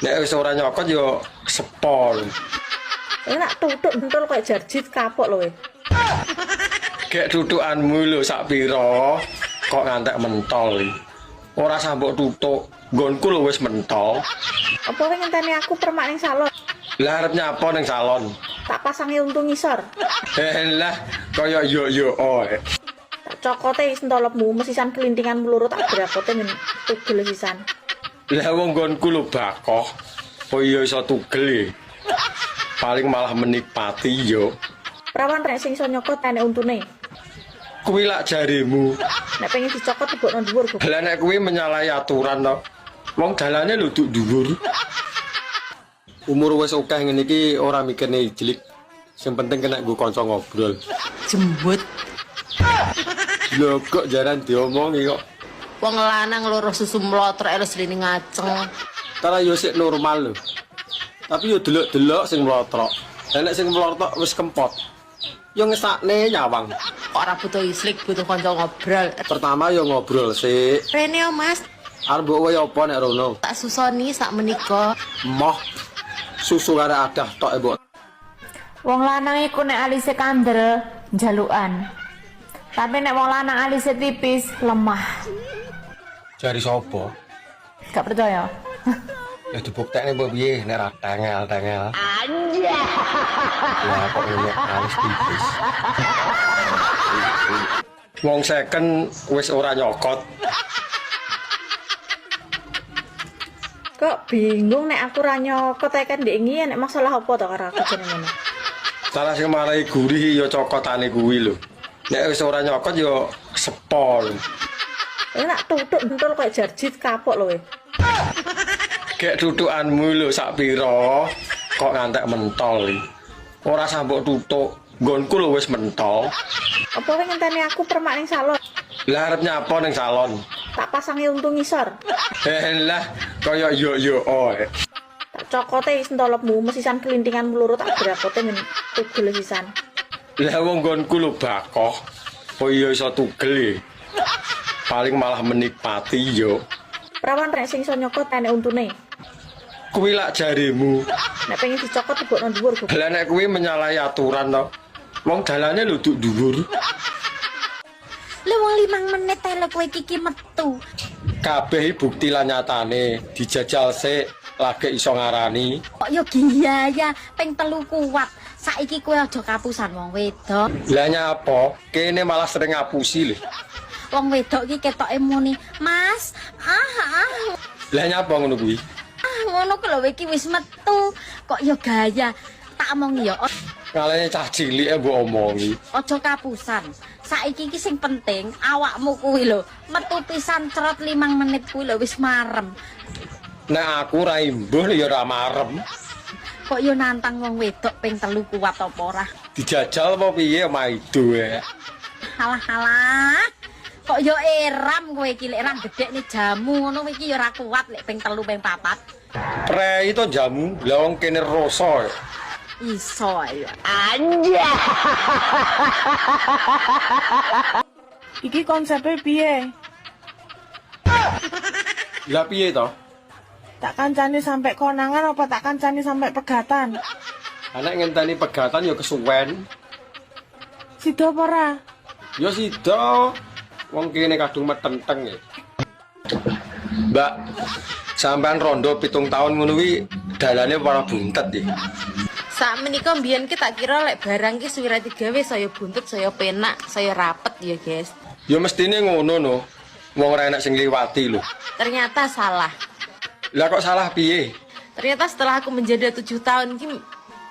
Nek wis ora nyokot ya sepol. Enak tutuk bentul kayak jarjit kapok lho. Gek tutukanmu lho sak pira kok ngantek mentol. Ora sambok tutuk, nggonku lho wis mentol. Apa kowe ngenteni aku permak ning salon? Lah arep nyapa ning salon? Tak pasangi untu ngisor. Lah kaya yo oe. Tak cokote sentolopmu mesisan kelintingan meluru tak brakote men tugel sisan. Lah wong nggonku lho bakoh. Oh iya iso tugel e. Paling malah menikmati yo. Prawan rek sing iso nyokot nek untune. Kuwi lak jarimu. Nek pengen dicokot tebokno dhuwur kok. Lah nek kuwi menyalahi aturan to. Wong dalane lho duk dhuwur. Umur wis akeh ngene iki ora mikirne ijilik. Sing penting kena nggo kanca ngobrol. Jembut. Lho kok jaran diomongi kok. Wong lanang loro susu mlotrok elus rene ngaceng. Karena yo sik normal lho. Tapi yo delok-delok sing mlotrok. Nek sing mlotrok wis kempot. Yo ngesakne nyawang. Kok ora butuh islik, butuh kanca ngobrol. Pertama yo ngobrol sik. Rene yo Mas, Arep mbok wae apa nek rono? tak susoni sak menika. Moh. Susu karo adah tok mbok. Wong lanang iku nek alise kandel njalukan. Tapi nek wong lanang alise tipis lemah. Jari sapa? Gak percaya? Ya dibuktekne mbok piye nek ra tengel-tengel. Anjay. Lah kok ngene alis tipis. Wong second wis ora nyokot. Kok bingung nek aku ra nyokot ae kan ndek ngene nek masalah apa to karo aku jenenge ngono. Salah sing marai gurih ya cokotane kuwi lho. Nek wis ora nyokot ya sepol. Enak tutuk bentul kayak jarjit kapok lho. Gek tutukanmu lho sak pira kok ngantek mentol. Ora sambok tutuk, nggonku lho wis mentol. Apa kowe ngenteni aku permak ning salon? Lah arep nyapa ning salon? Tak pasangi untu ngisor. Lah kaya yo oe. Tak cokote sentolopmu mesisan kelintingan loro tak brakote men tugel sisan. Lah wong nggonku lho bakoh. Oh iya iso tugel e. Paling malah menikmati yo. Prawan rek sing iso nyokot enek untune. Kuwi lak jarimu. Nek pengen dicokot tebokno dhuwur. Lah nek kuwi menyalahi aturan to. Wong dalane lho duk dhuwur. Lha wong 5 menit ae lho kowe iki metu. Kabeh bukti lan nyatane dijajal sik lagi iso ngarani. Kok yo giyaya ping 3 kuat. Saiki kowe aja kapusan wong wedok. Lah nyapa? Kene malah sering ngapusi lho. Wong wedok iki ketoke muni, "Mas, Lah nyapa ngono kuwi? ngono ku lho iki wis metu." Kok yo gaya. Tak omongi yo. Kalane cah cilik mbok omongi. Aja kapusan. Saiki iki sing penting awakmu kuwi lho. Metu pisan cerot 5 menit kuwi lho wis marem. Nek aku ra imbuh ya ora marem. Kok yo nantang wong wedok ping 3 kuat apa ora? Dijajal apa piye maido e. Halah. Kok yo eram kowe iki lek ra gedhekne jamu ngono iki yo ora kuat lek ping 3 ping 4. Prei to jamu, lah wong kene rasa. Iso ayo. Anjay. Iki konsepnya piye? Lah piye to? Tak kancani sampai konangan apa tak kancani sampai pegatan? Anak ngenteni pegatan ya kesuwen. Sido apa ora? Ya sida. Wong kene kadung metenteng ya. Mbak, sampean rondo 7 tahun ngono kuwi dalane para buntet ya. Sak menika mbiyen ki tak kira lek barang ki suwira digawe saya buntut, saya penak, saya rapet ya, guys. Ya mestine ngono no. Wong ora enak sing liwati lho. Ternyata salah. Lah kok salah piye? Ternyata setelah aku menjadi 7 tahun ki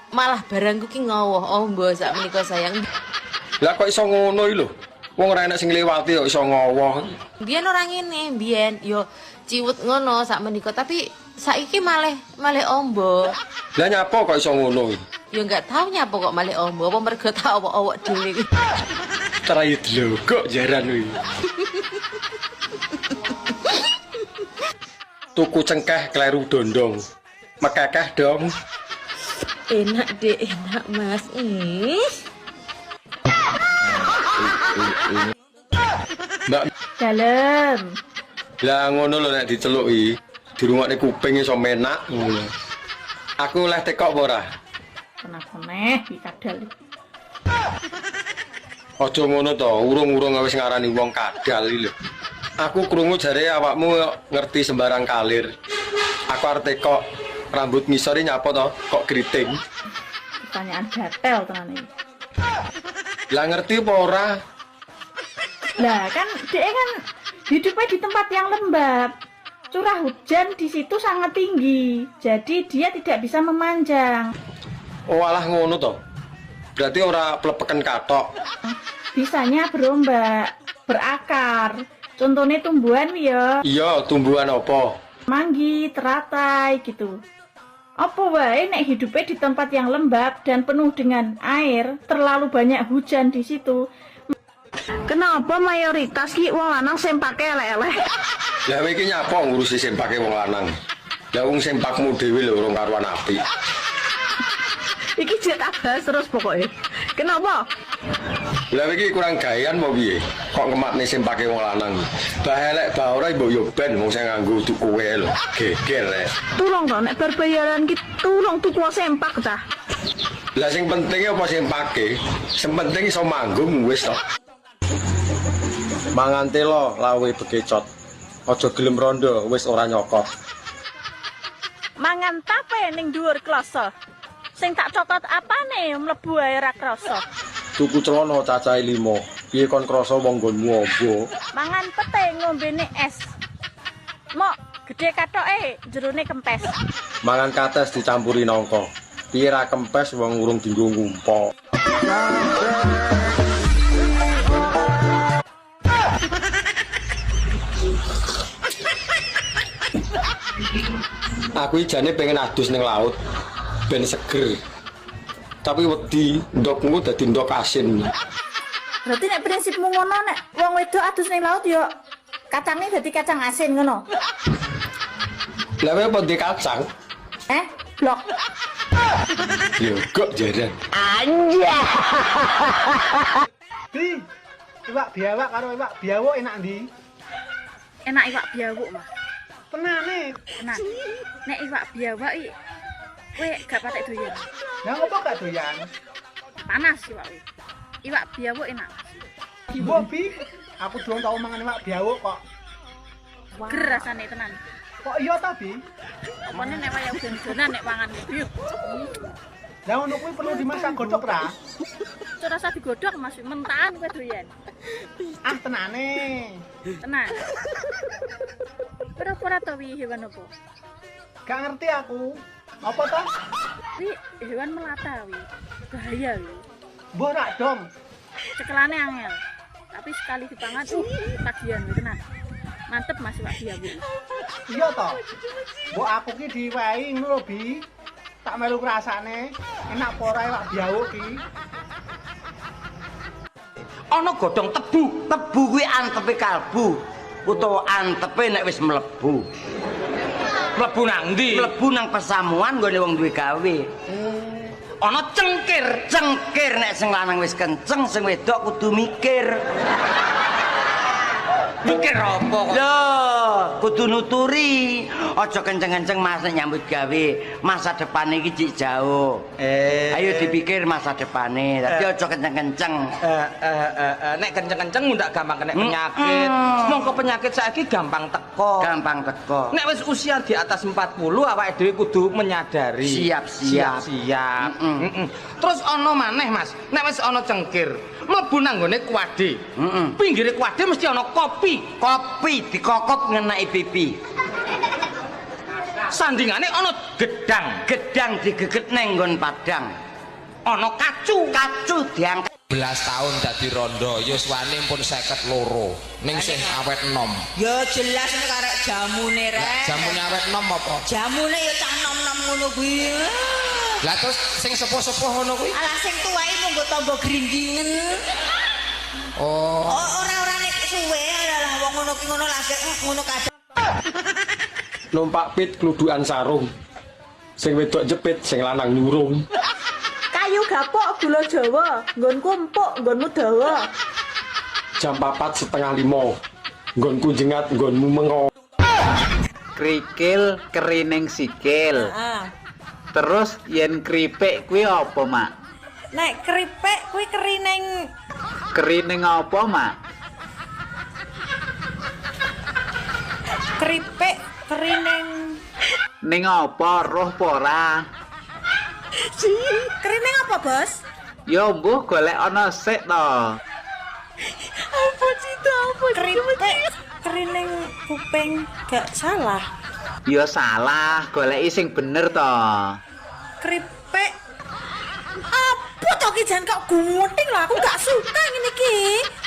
malah barangku ki ngowoh. Oh, mbok sak menika sayang. Lah kok iso ngono iki lho. Wong ora enak sing liwati kok iso ngowoh. Biyen ora ngene, biyen yo ciwut ngono sak menika, tapi saiki malah ombo. Lah nyapa kok iso ngono iki? Ya enggak tahu nyapa kok malah ombo, apa mergo tak awak dhewe iki. Trai dlogok jaran kuwi. Tuku cengkeh kleru dondong. Mekekeh dong. Enak deh, enak Mas. Mbak Dalem. Lah ngono lho nek diceluki, dirungokne kuping iso menak ngono. Aku oleh tekok apa ora? Kenapa neh kadal. Aja ngono to, urung-urung wis ngarani wong kadal iki lho. Aku krungu jare awakmu ngerti sembarang kalir. Aku arep tekok rambut ngisori nyapa to, kok keriting. Pertanyaan gatel tenan iki. Lah ngerti apa ora? Lah kan dia kan hidupnya di tempat yang lembab. Curah hujan di situ sangat tinggi. Jadi dia tidak bisa memanjang. Oh alah ngono to. Berarti ora plepeken katok. Bisanya berombak, berakar. Contohnya tumbuhan ya. Iya, tumbuhan apa? Manggi, teratai gitu. Apa wae nek hidupnya di tempat yang lembab dan penuh dengan air, terlalu banyak hujan di situ. Kenapa mayoritas ki wong lanang sempake elek-elek? Lah kowe iki nyapa ngurusi sempake wong lanang? Lah wong sempakmu dhewe lho urung karuan apik. Iki jek tak bahas terus pokoknya. Kenapa? Lah iki kurang gawean mau piye? Kok ngematne sempake wong lanang? Bah elek bah ora mbok yo ben wong sing nganggo tuku kowe lho. Geger rek. Tulung to nek bar bayaran ki tulung tuku sempak ta. Lah sing penting apa sempake? Sing penting iso manggung wis to. Mangan telo lawe bekecot. Aja gelem rondo wis ora nyokot. Mangan tape ning dhuwur kloso. Sing tak cokot apane mlebu ae ra krasa. Tuku celana cacahe 5. Piye kon krasa wong nggonmu amba? Mangan pete ngombene es. Mok gede katoke jerone kempes. Mangan kates dicampuri nangka. Piye ra kempes wong urung dienggo ngumpok. Aku jane pengen adus ning laut ben seger. Tapi wedi ndokmu dadi ndok asin. Berarti nek prinsipmu ngono nek wong wedok adus ning laut yo kacangnya dadi kacang asin ngono. Lah apa ndek kacang? Blok. Yo kok jaran. Anjay. Di, iwak biawak karo iwak biawuk enak ndi? Enak iwak biawuk, Mas. Tenane. Tenan. Nek iwak biawak iki kowe gak patek doyan. Lah ngopo gak doyan? Panas iwak iki. Iwak biawuk enak. Ibu Bi, aku durung tau mangan iwak biawuk kok. Ger rasane tenan. Kok iya ta, Bi? Apane nek wayah udan-udanan nek mangan iki. Lah ngono kuwi perlu dimasak godhog ra? Ora usah digodhog, Mas. Mentahan kowe doyan. Ah, tenane. Tenan. Ora to wi hewan apa? Gak ngerti aku. Apa to? Wi hewan melata wi. Bahaya wi. Mbok rak dong. Cekelane angel. Tapi sekali dipangan tagihan wi tenan. Mantep Mas iwak biawuk. Iya to. Mbok aku ki diwehi ngono lho, Bi. Tak melu rasane enak apa ora iwak biawuk ki. Ana godhong tebu. Tebu kuwi antepe kalbu. Utawa antepe nek wis mlebu. Mlebu nang ndi? Mlebu nang pesamuan nggone wong duwe gawe. Ana cengkir, cengkir nek sing lanang wis kenceng, sing wedok kudu mikir. Mikir apa kok? Loh, kudu nuturi. Aja kenceng-kenceng Mas nek nyambut gawe. Masa depan iki cik jauh. Ayo dipikir masa depane. Tapi aja kenceng-kenceng. Nek kenceng-kenceng ndak gampang kena penyakit. Mongko penyakit saiki gampang teko. Gampang teko. Nek wis usia di atas 40 awake dhewe kudu menyadari. Siap-siap. Terus ana maneh Mas, nek wis ana cengkir, mlebu nang nggone kuwade. Pinggire kuwade mesti ana kopi. Kopi dikokop ngenai pipi. Sandingane ana gedang. Gedang digeget neng nggon padang. Ana kacu. Kacu diangkat. 11 tahun dadi rondo, ya suwane pun 52. Ning sing awet enom. Ya jelas nek karek jamune rek. Jamune awet enom apa? Jamune ya cah nom-nom ngono kuwi. Lah terus sing sepuh-sepuh ngono kuwi? Alah sing tuwae monggo tombo gringgingen. Oh. Ora-ora nek suwe lah wong ngono ki ngono lagi ngono kadang. Numpak pit kludukan sarung. Sing wedok jepit, sing lanang nyurung. Kayu gapok gula Jawa, nggonku empuk, nggonmu dawa. Jam 4:30. Nggonku jengat, nggonmu mengo. Krikil kerining sikil. Terus yen kripik kuwi apa, Mak? Nek keripik kuwi kerining. Kerining apa, Mak? Keripik kerining. Ning apa roh apa ora? Kerining apa, Bos? Ya mbuh golek ana sik to. Apa cita apa? Keripik kerining kuping gak salah. Ya salah, goleki sing bener to. Keripik apa to ki jan kok gunting lho, aku gak suka ngene iki.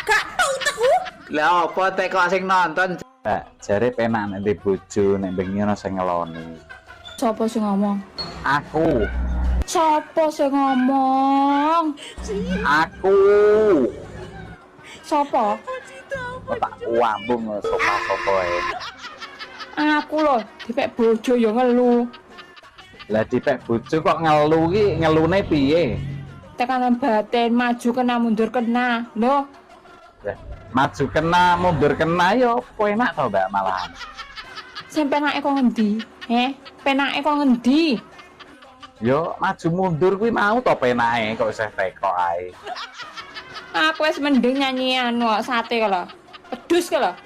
Gak tau teku. Lah apa tek kok sing nonton? Mbak, jare penak nek ndek bojo nek bengi ana sing ngeloni. Sopo sing ngomong? Aku. Sopo sing ngomong? Aku. Sopo? Kok tak wambung sopo ae. Aku loh, dipek bojo yo ngelu. Lah dipek bojo kok ngelu ki ngelune piye? Tekanan batin maju kena mundur kena. Loh, Lah, maju kena mundur kena yo apa enak to Mbak malahan. sing penake kok ngendi? Penake kok ngendi? Yo maju mundur kuwi mau to penake kok isih teko ae. Aku wis mending nyanyi anu sate kala. Pedus kala.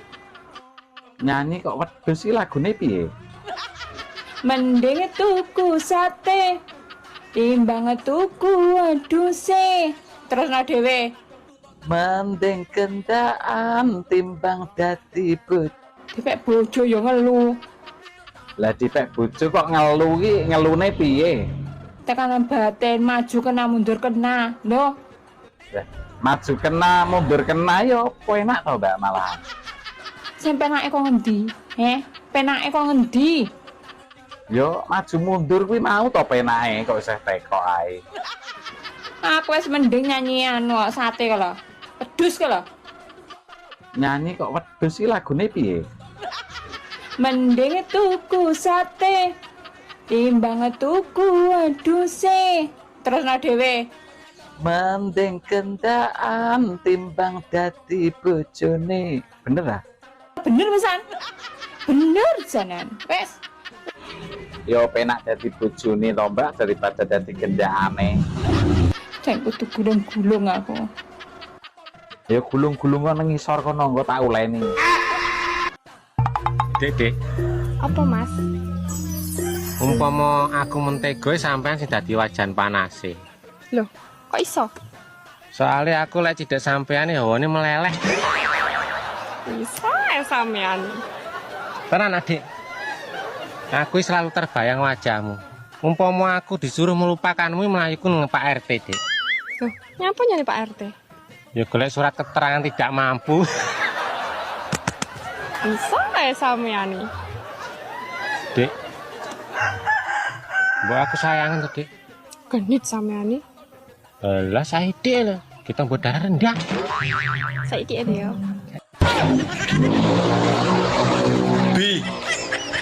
Nyanyi kok wedhus iki lagune piye? Mending tuku sate timbang tuku wedhuse. Terusno dhewe. Mending kendaan timbang dadi bojo. Dipek bojo yo ngelu. Lah dipek bojo kok ngelu ki ngelune piye? Tekanan batin maju kena mundur kena. Loh, Lah, maju kena mundur kena yo apa enak to Mbak malahan. sing penake kok ngendi? Penake kok ngendi? Yo maju mundur kuwi mau to penake kok isih teko ae. Aku wis mending nyanyi anu sate kala. Pedus kala. Nyanyi kok wedhus iki lagune piye? Mending tuku sate timbang tuku wedhuse. Terusno dhewe. Mending kendaan timbang dadi bojone. Bener ah? Bener pisan. Bener janan. Wes. Yo penak dadi bojone to Mbak daripada dadi gendakane. Cek kudu gulung-gulung aku. Ya gulung-gulung kok nang ngisor kono engko tak uleni. Dek. Apa Mas? Umpama aku mentego sampean sing dadi wajan panase. Loh, kok iso? Soalnya aku lek cidek sampean hawane meleleh. Bisa ya sampean. Tenan Adik. Aku selalu terbayang wajahmu. Umpama aku disuruh melupakanmu melayuku nang Pak RT, Dik. Loh, nyapa nyari Pak RT? Ya golek surat keterangan tidak mampu. Bisa ya sampean. Dik. Mbak aku sayangin tuh, Dik. Genit sampean. Lah saiki lho, kita mbok darah rendah. Saiki ya. Bi,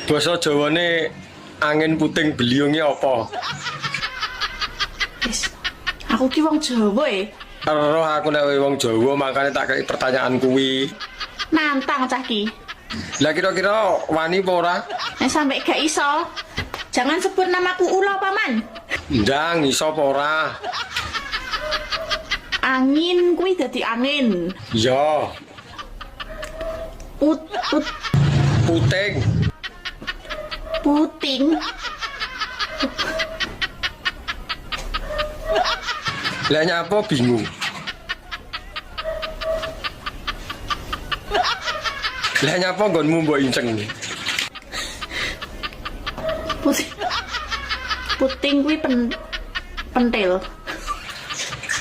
basa Jawane angin puting beliunge apa? Aku ki wong Jawa Roh aku nek wong Jawa makane tak kei pertanyaan kuwi. Nantang cah ki. Lah kira-kira wani apa ora? Nek sampe gak iso, jangan sebut namaku Ula Paman. Ndang iso apa ora? Angin kuwi dadi angin. Ya, puting. Puting. Lah nyapa bingung. Lah nyapa nggonmu mbok inceng. Puting kuwi pentil.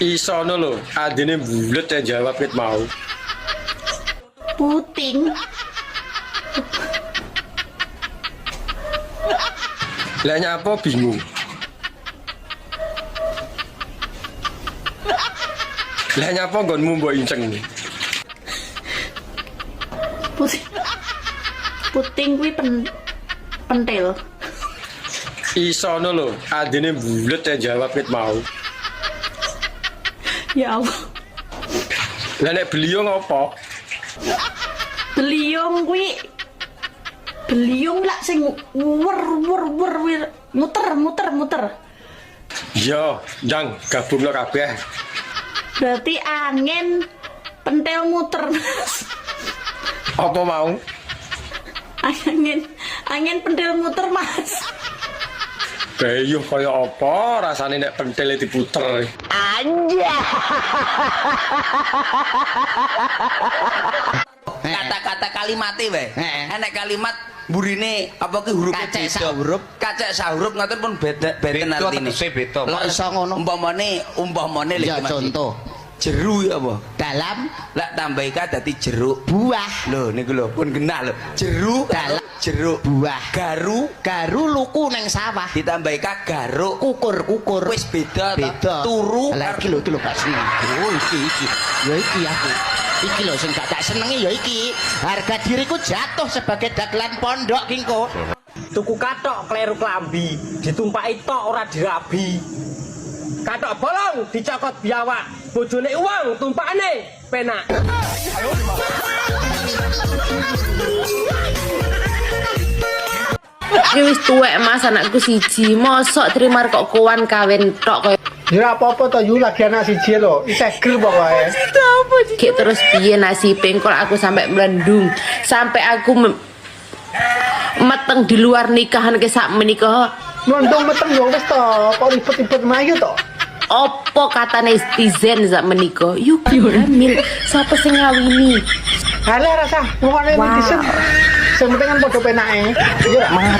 Isono lho, adine bulet ya jawab ket mau. Puting. Lah nyapa bingung. Lah nyapa nggonmu mbok inceng. Puting kuwi pentil. Isono lho, adine bulet ya jawab ket mau. Ya Allah. Lah nek beliung apa? Beliung kuwi beliung lak sing muter. Ya, ndang gabungno kabeh. Berarti angin pentil muter. Apa mau? Angin pentil muter, Mas. Bayuh kaya apa rasane nek pentile diputer. Anja. Kata-kata kalimate wae. Enek kalimat burine apa ki huruf kacek sahuruf. Kacek sahuruf ngoten pun beda beten artine. Lah iso ngono. Umpamane lho Mas. Contoh. jeru ya apa? Dalam Lek tambah K dadi jeruk. buah. Lho niku lho pun genah lho. Jeru Dalam jeruk. buah. Garu Garu luku neng sawah. ditambah K garuk. Kukur. Wis beda ta. Beda. Turu Lah iki lho Pak Sini. Oh iki. Ya iki aku. Iki lho sing gak tak senengi ya iki. Harga diriku jatuh sebagai dagelan pondok kingko. Tuku kathok kleru klambi, ditumpaki tok ora dirabi. Kathok bolong dicokot biawak, bojone uang tumpakane penak. Iki wis tuwek Mas anakku siji, mosok terima kok kowan kawin tok koyo. Ya apa-apa to Yu lagi anak siji lho, isih gel pokoke. Ki terus piye nasibe kok aku sampai melendung, sampai aku meteng di luar nikahan ke sak menika. Nondong meteng yo wis to, kok ribet-ribet mayu to. Opo kata netizen sak menika? Yuk hamil, sapa sing ngawini? Halah rasa ngene netizen. Sing penting kan padha penake. Iya ra?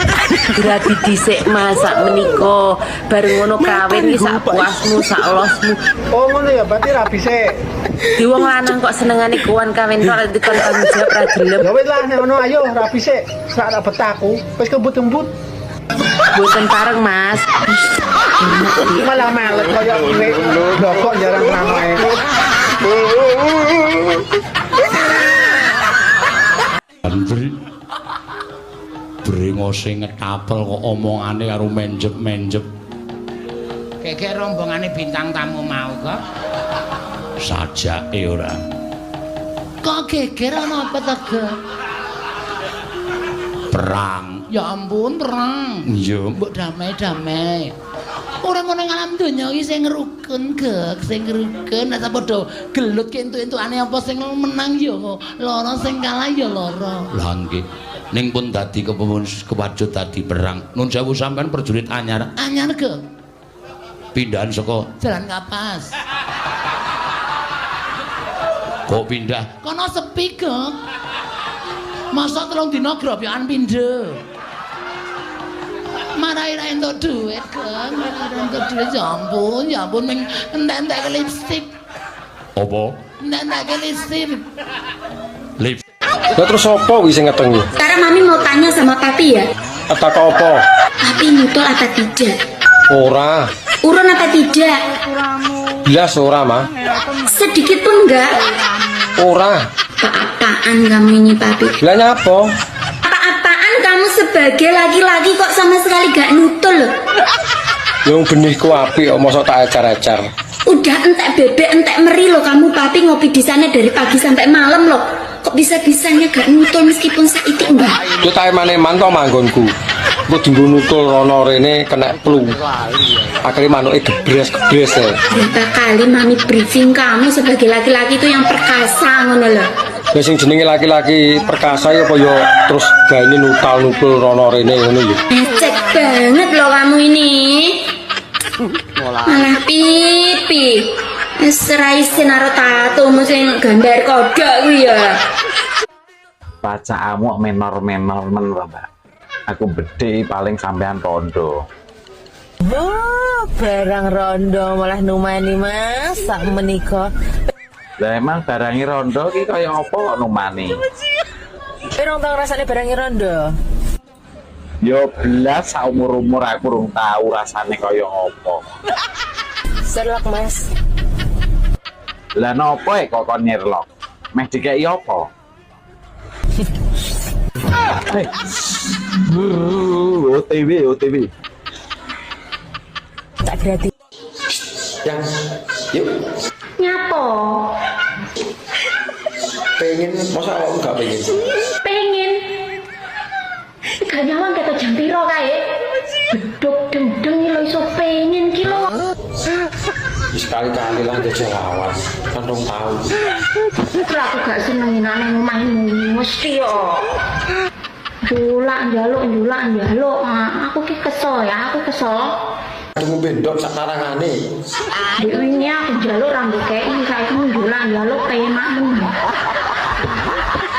Berarti dhisik masak menika, bareng ngono kawin iki sak puasmu, sak losmu. Oh ngono ya, berarti rabi sik. Di wong lanang kok senengane kuwan kawin tok dikon tanggung jawab ra gelem. Ya wis lah nek ngono ayo rabi sik. Sak ra betahku, wis kebut-kebut. Boten pareng Mas. Malah melet kaya kowe. Lho kok jarang nanoke. Andri brengose ngetapel kok omongane karo menjep-menjep. Keke rombongane bintang tamu mau kok. Sajake ora. Kok geger ana apa to, Perang. Ya ampun, perang. Iya, Mbok damai-damai. Ora ngono ing alam donya iki sing rukun, Gek, sing rukun. Nek padha gelut ki entuk-entukane apa sing menang ya lara, sing kalah ya lara. Lah nggih. Ning pun dadi kewajut dadi perang. Nun sewu sampean prajurit anyar. Anyar, Gek. Pindahan saka Jalan Kapas. kok pindah. Kono sepi, Gek. Masa 3 dina grobyokan pindho. Marai ra entuk dhuwit, Gek. Marai ra entuk dhuwit ya ampun ming entek-entek lipstik. Apa? Entek-entek lipstik. Lip. Lah terus apa kuwi sing ngetengi? Sekarang Mami mau tanya sama Papi ya. Atak apa? Papi nyutul apa tidak? Ora. Urun apa tidak? Jelas ora, Ma. Sedikit pun enggak. Ora. Apa-apaan kamu ini Papi? Lah nyapa? Apa-apaan kamu sebagai laki-laki kok sama sekali gak nutul loh. Yang benihku apik kok mosok tak acar-acar. Udah entek bebek entek meri loh kamu Papi ngopi di sana dari pagi sampai malam loh. Kok bisa-bisanya gak nutul meskipun saitik enggak? Yo tak emane-eman to manggonku. Engko dinggo nutul rono rene kena flu. Akhirnya manuke gebres e. Berapa kali Mami briefing kamu sebagai laki-laki itu yang perkasa ngono loh. Lah sing jenenge laki-laki perkasa ya apa yo terus gaene nutul rono rene ngono ya. Cek banget loh kamu ini. Malah pipi. Serai senaro tato mesti gambar kodok kuwi ya. Bacaanmu menor-menor men, Mbak. Aku bedhe paling sampean rondo. Oh, barang rondo malah numani Mas sak menika. Lah emang barangi rondo ki kaya apa kok numani? Pirang tau rasane barangi rondo? Yo belas saumur-umur aku urung tahu rasane kaya apa. Serlak Mas. Lah nopo kok kon nyerlok? Meh dikeki apa? OTW. Tak gratis. Yang yuk. Nyapo? Pengen masa awakmu gak pengen? Pengen. Gak nyawang kata jam piro kae. Beduk deng-deng lo iso pengen ki lo. Sekali-kali lah aja lawan. Kan dong tahu. Kalau aku gak seneng nang omahmu mesti yo. Njulak njaluk. Aku ki kesel ya, aku kesel. Tunggu bendok sak narangane. Ini aku njaluk rambut kayak ini saiki njulak penak men.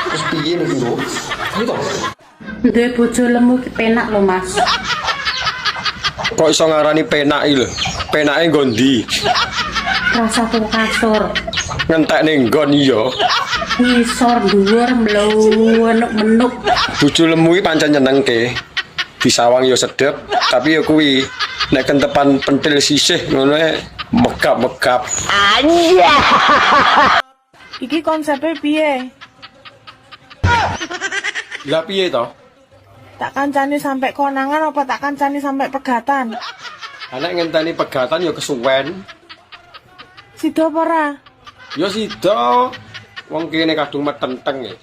Terus piye niku, Bro? Iki to. Duwe bojo lemu ki penak lho, Mas. Kok iso ngarani penak iki lho? Penake nggo ndi? Rasa tuh kasur. ngentek ning nggon iya. Ngisor dhuwur mlenuk-menuk. Bojo lemu iki pancen nyenengke. Disawang ya sedep, tapi ya kuwi nek kentepan pentil sisih ngono megap-megap. Anja. Iki konsepnya piye? Lah piye to? Tak kancani sampai konangan apa tak kancani sampai pegatan? Anak ngenteni pegatan ya kesuwen. Sida apa ora? Ya sida. Wong kene kadung metenteng ya.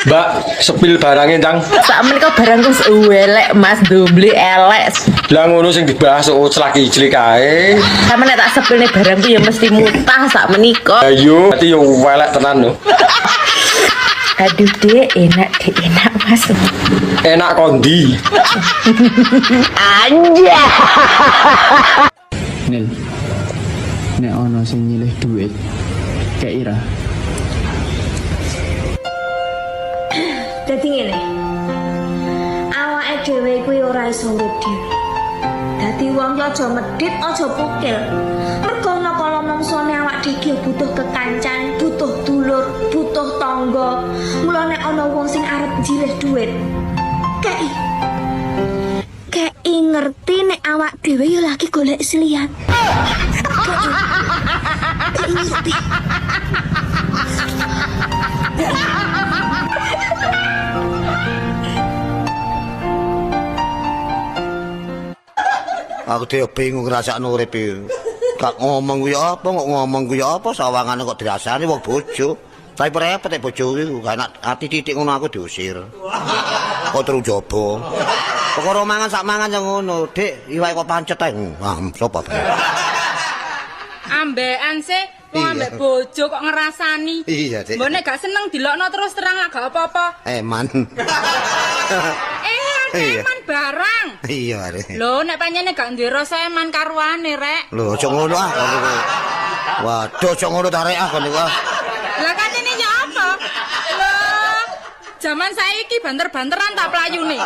Mbak, sepil barangnya, Cang. Sak menika barang wis elek, Mas, doble elek. Lah ngono sing dibahas celaki cilik kae. Sampe nek tak sepilne barangku ya mesti mutah sak menika. Ayo, berarti yo elek tenan lho. Aduh, Dek, enak, Mas. Enak kondi. Anja. Nil. Nek ono sing nyilih duit, kayak Ira. Dadi ngene. Awake dhewe kuwi ora iso urip dhewe. Dadi wong yo aja medhit, aja pukil. Mergo kala mangsane awak dhewe butuh kekancan, butuh dulur, butuh tangga. Mula nek ana wong sing arep njilih dhuwit, kei ngerti nek awak dhewe yo lagi golek selian. Kei ngerti. Aku dhewe bingung ngrasakno urip iki. Kak ngomong kuwi apa, kok ngomong kuwi apa, sawangane kok dirasani wong bojo. Tapi repot nek bojo iki gak enak ati titik ngono aku diusir. Kok terus jobo. Perkara mangan sak mangan yang ngono, Dik, iwake kok pancet ae. Sopo bae. Ambekan sih, kok ambek bojo kok ngerasani. Iya, Dik. Mbok nek gak seneng dilokno terus terang lah gak apa-apa. Eman. Eman barang. Iya, Rek. Lho, nek pancene gak duwe rasa eman karuane, Rek. Lho, aja ngono ah. Waduh, aja ngono ta Rek ah kon niku. Lah katene ya apa? Lho, jaman saiki banter-banteran tak playune.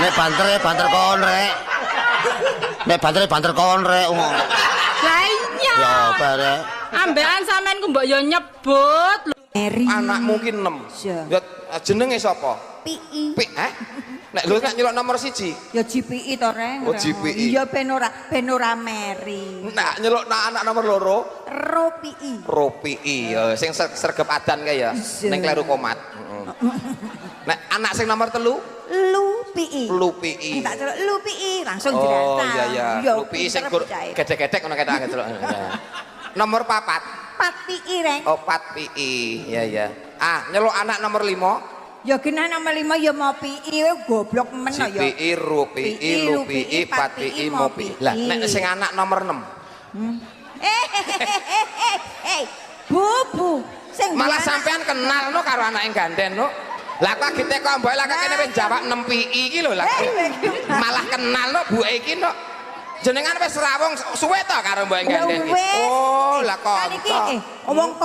Nek banter kon Rek. Nek banter kon Rek. Lah iya. Ya apa Rek? Ambekan sampean ku mbok yo nyebut. Anak mungkin 6. Ya jenenge sapa? PI. Nek lho nek nyelok nomor 1. Ya GPI to, Reng. Oh, GPI. Iya ben ora meri. Nek nyelok anak nomor 2. ROPI. ROPI. Ya sing sergep adan kae ya. Ning kleru komat. Nek anak sing nomor 3? LUPI. LUPI. Tak celuk LUPI langsung Oh dirata. iya. LUPI sing gedek-gedek ngono ketok celuk. Nomor 4. 4PI, Reng. Oh, 4PI. Iya. Ah, nyeluk anak nomor 5. Ya kena nomor 5 ya mau PI goblok men ya. GPI, RUPI, LUPI, 4PI, MOPI. Lah, nek sing anak nomor 6. Bu. Sing malah sampean kenal no karo anak yang ganden no. Lah kok gite kok mbok lah kene wis jawab 6 PI iki lho lah. Malah kenal no buke iki no. Jenengan wis rawung suwe to karo mbok ganden iki. Oh, lah kok. Wong